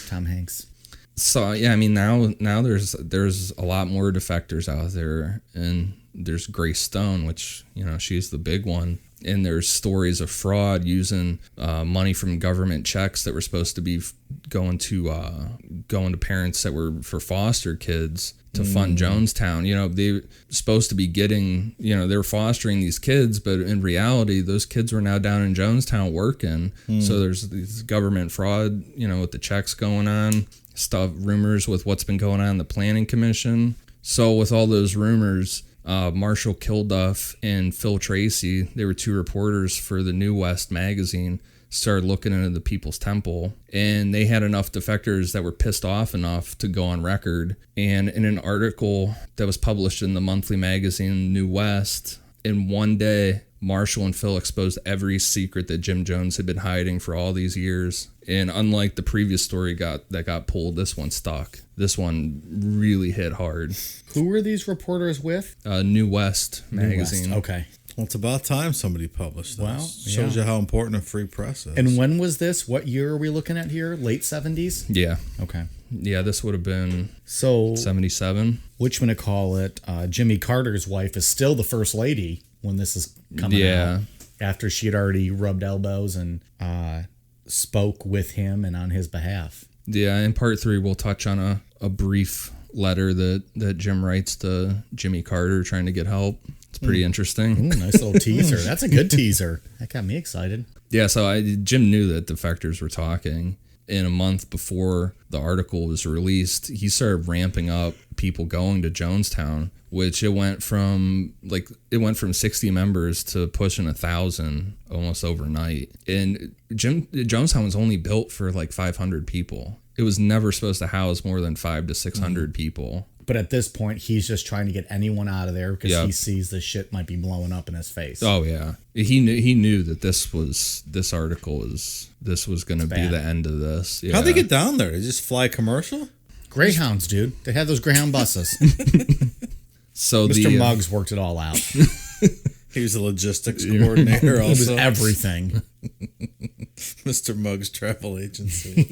Tom Hanks. So yeah, I mean now there's a lot more defectors out there, and there's Grace Stone, which, you know, she's the big one. And there's stories of fraud using money from government checks that were supposed to be going to parents that were for foster kids to fund Jonestown. You know, they supposed to be getting, you know, they were fostering these kids, but in reality, those kids were now down in Jonestown working. So there's these government fraud, you know, with the checks going on, rumors with what's been going on in the Planning Commission. So with all those rumors, Marshall Kilduff and Phil Tracy, they were two reporters for the New West magazine, started looking into the People's Temple, and they had enough defectors that were pissed off enough to go on record. And in an article that was published in the monthly magazine New West, in one day, Marshall and Phil exposed every secret that Jim Jones had been hiding for all these years. And unlike the previous story that got pulled, this one stuck. This one really hit hard. Who were these reporters with? New West magazine. New West. Okay. Well, it's about time somebody published this. Well, Shows you how important a free press is. And when was this? What year are we looking at here? Late 70s? Yeah. Okay. Yeah, this would have been So 77. Whatchamacallit, Jimmy Carter's wife is still the first lady when this is coming out. After she had already rubbed elbows and spoke with him and on his behalf. Yeah, in part 3, we'll touch on a brief letter that Jim writes to Jimmy Carter trying to get help. It's pretty interesting. Ooh, nice little teaser. That's a good teaser. That got me excited. Yeah, so Jim knew that defectors were talking. In a month before the article was released, he started ramping up people going to Jonestown, which it went from 60 members to pushing 1,000 almost overnight. And Jonestown was only built for like 500 people. It was never supposed to house more than 500 to 600 people. But at this point, he's just trying to get anyone out of there because he sees the shit might be blowing up in his face. Oh yeah, he knew that this was going to be the end of this. Yeah. How'd they get down there? They just fly commercial? Greyhounds, dude. They had those Greyhound buses. So Mr. Muggs worked it all out. He was the logistics coordinator also. He was everything. Mr. Muggs Travel Agency.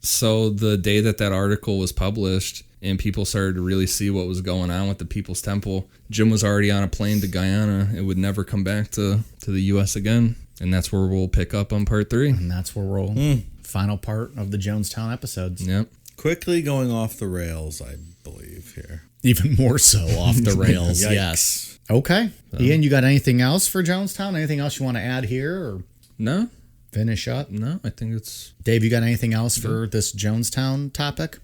So the day that article was published and people started to really see what was going on with the People's Temple, Jim was already on a plane to Guyana and would never come back to the U.S. again. And that's where we'll pick up on part 3. And that's where we'll final part of the Jonestown episodes. Yep. Quickly going off the rails, I believe, here. Even more so off the rails, yes. Okay. Ian, you got anything else for Jonestown? Anything else you want to add here or No, finish up? No, I think it's... Dave, you got anything else for this Jonestown topic?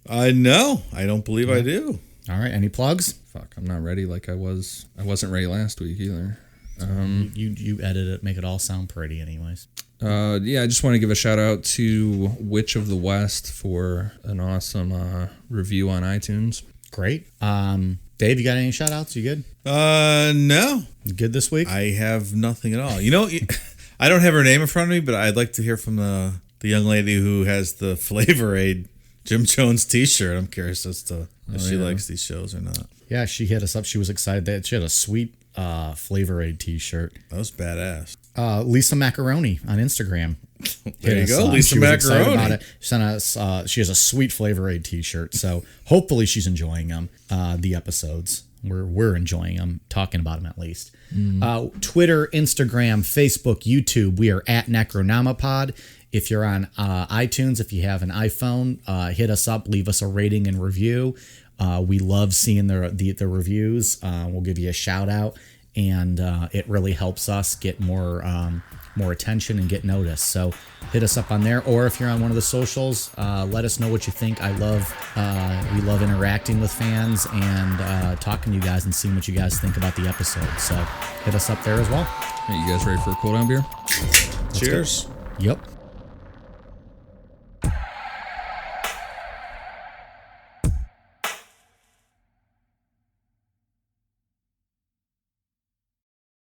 No, I don't believe I do. All right. Any plugs? Fuck, I'm not ready like I was. I wasn't ready last week either. You edit it, make it all sound pretty anyways. Yeah, I just want to give a shout out to Witch of the West for an awesome review on iTunes. Great. Dave, you got any shout outs? You good? No. You good this week? I have nothing at all. You know, I don't have her name in front of me, but I'd like to hear from the young lady who has the Flavor Aid Jim Jones t-shirt. I'm curious as to if she likes these shows or not. Yeah, she hit us up. She was excited that she had a sweet Flavor Aid t-shirt. That was badass. Lisa Macaroni on Instagram. There you go, Lisa Macaroni. About it. She sent us. She has a sweet Flavor Aid t-shirt. So hopefully she's enjoying them. The episodes. We're enjoying them. Talking about them at least. Twitter, Instagram, Facebook, YouTube. We are at Necronomipod. If you're on iTunes, if you have an iPhone, hit us up. Leave us a rating and review. We love seeing the reviews. We'll give you a shout out, and it really helps us get more attention and get noticed. So hit us up on there, or if you're on one of the socials, let us know what you think. We love interacting with fans and talking to you guys and seeing what you guys think about the episode. So hit us up there as well. Hey, you guys ready for a cool down beer? Cheers. Yep.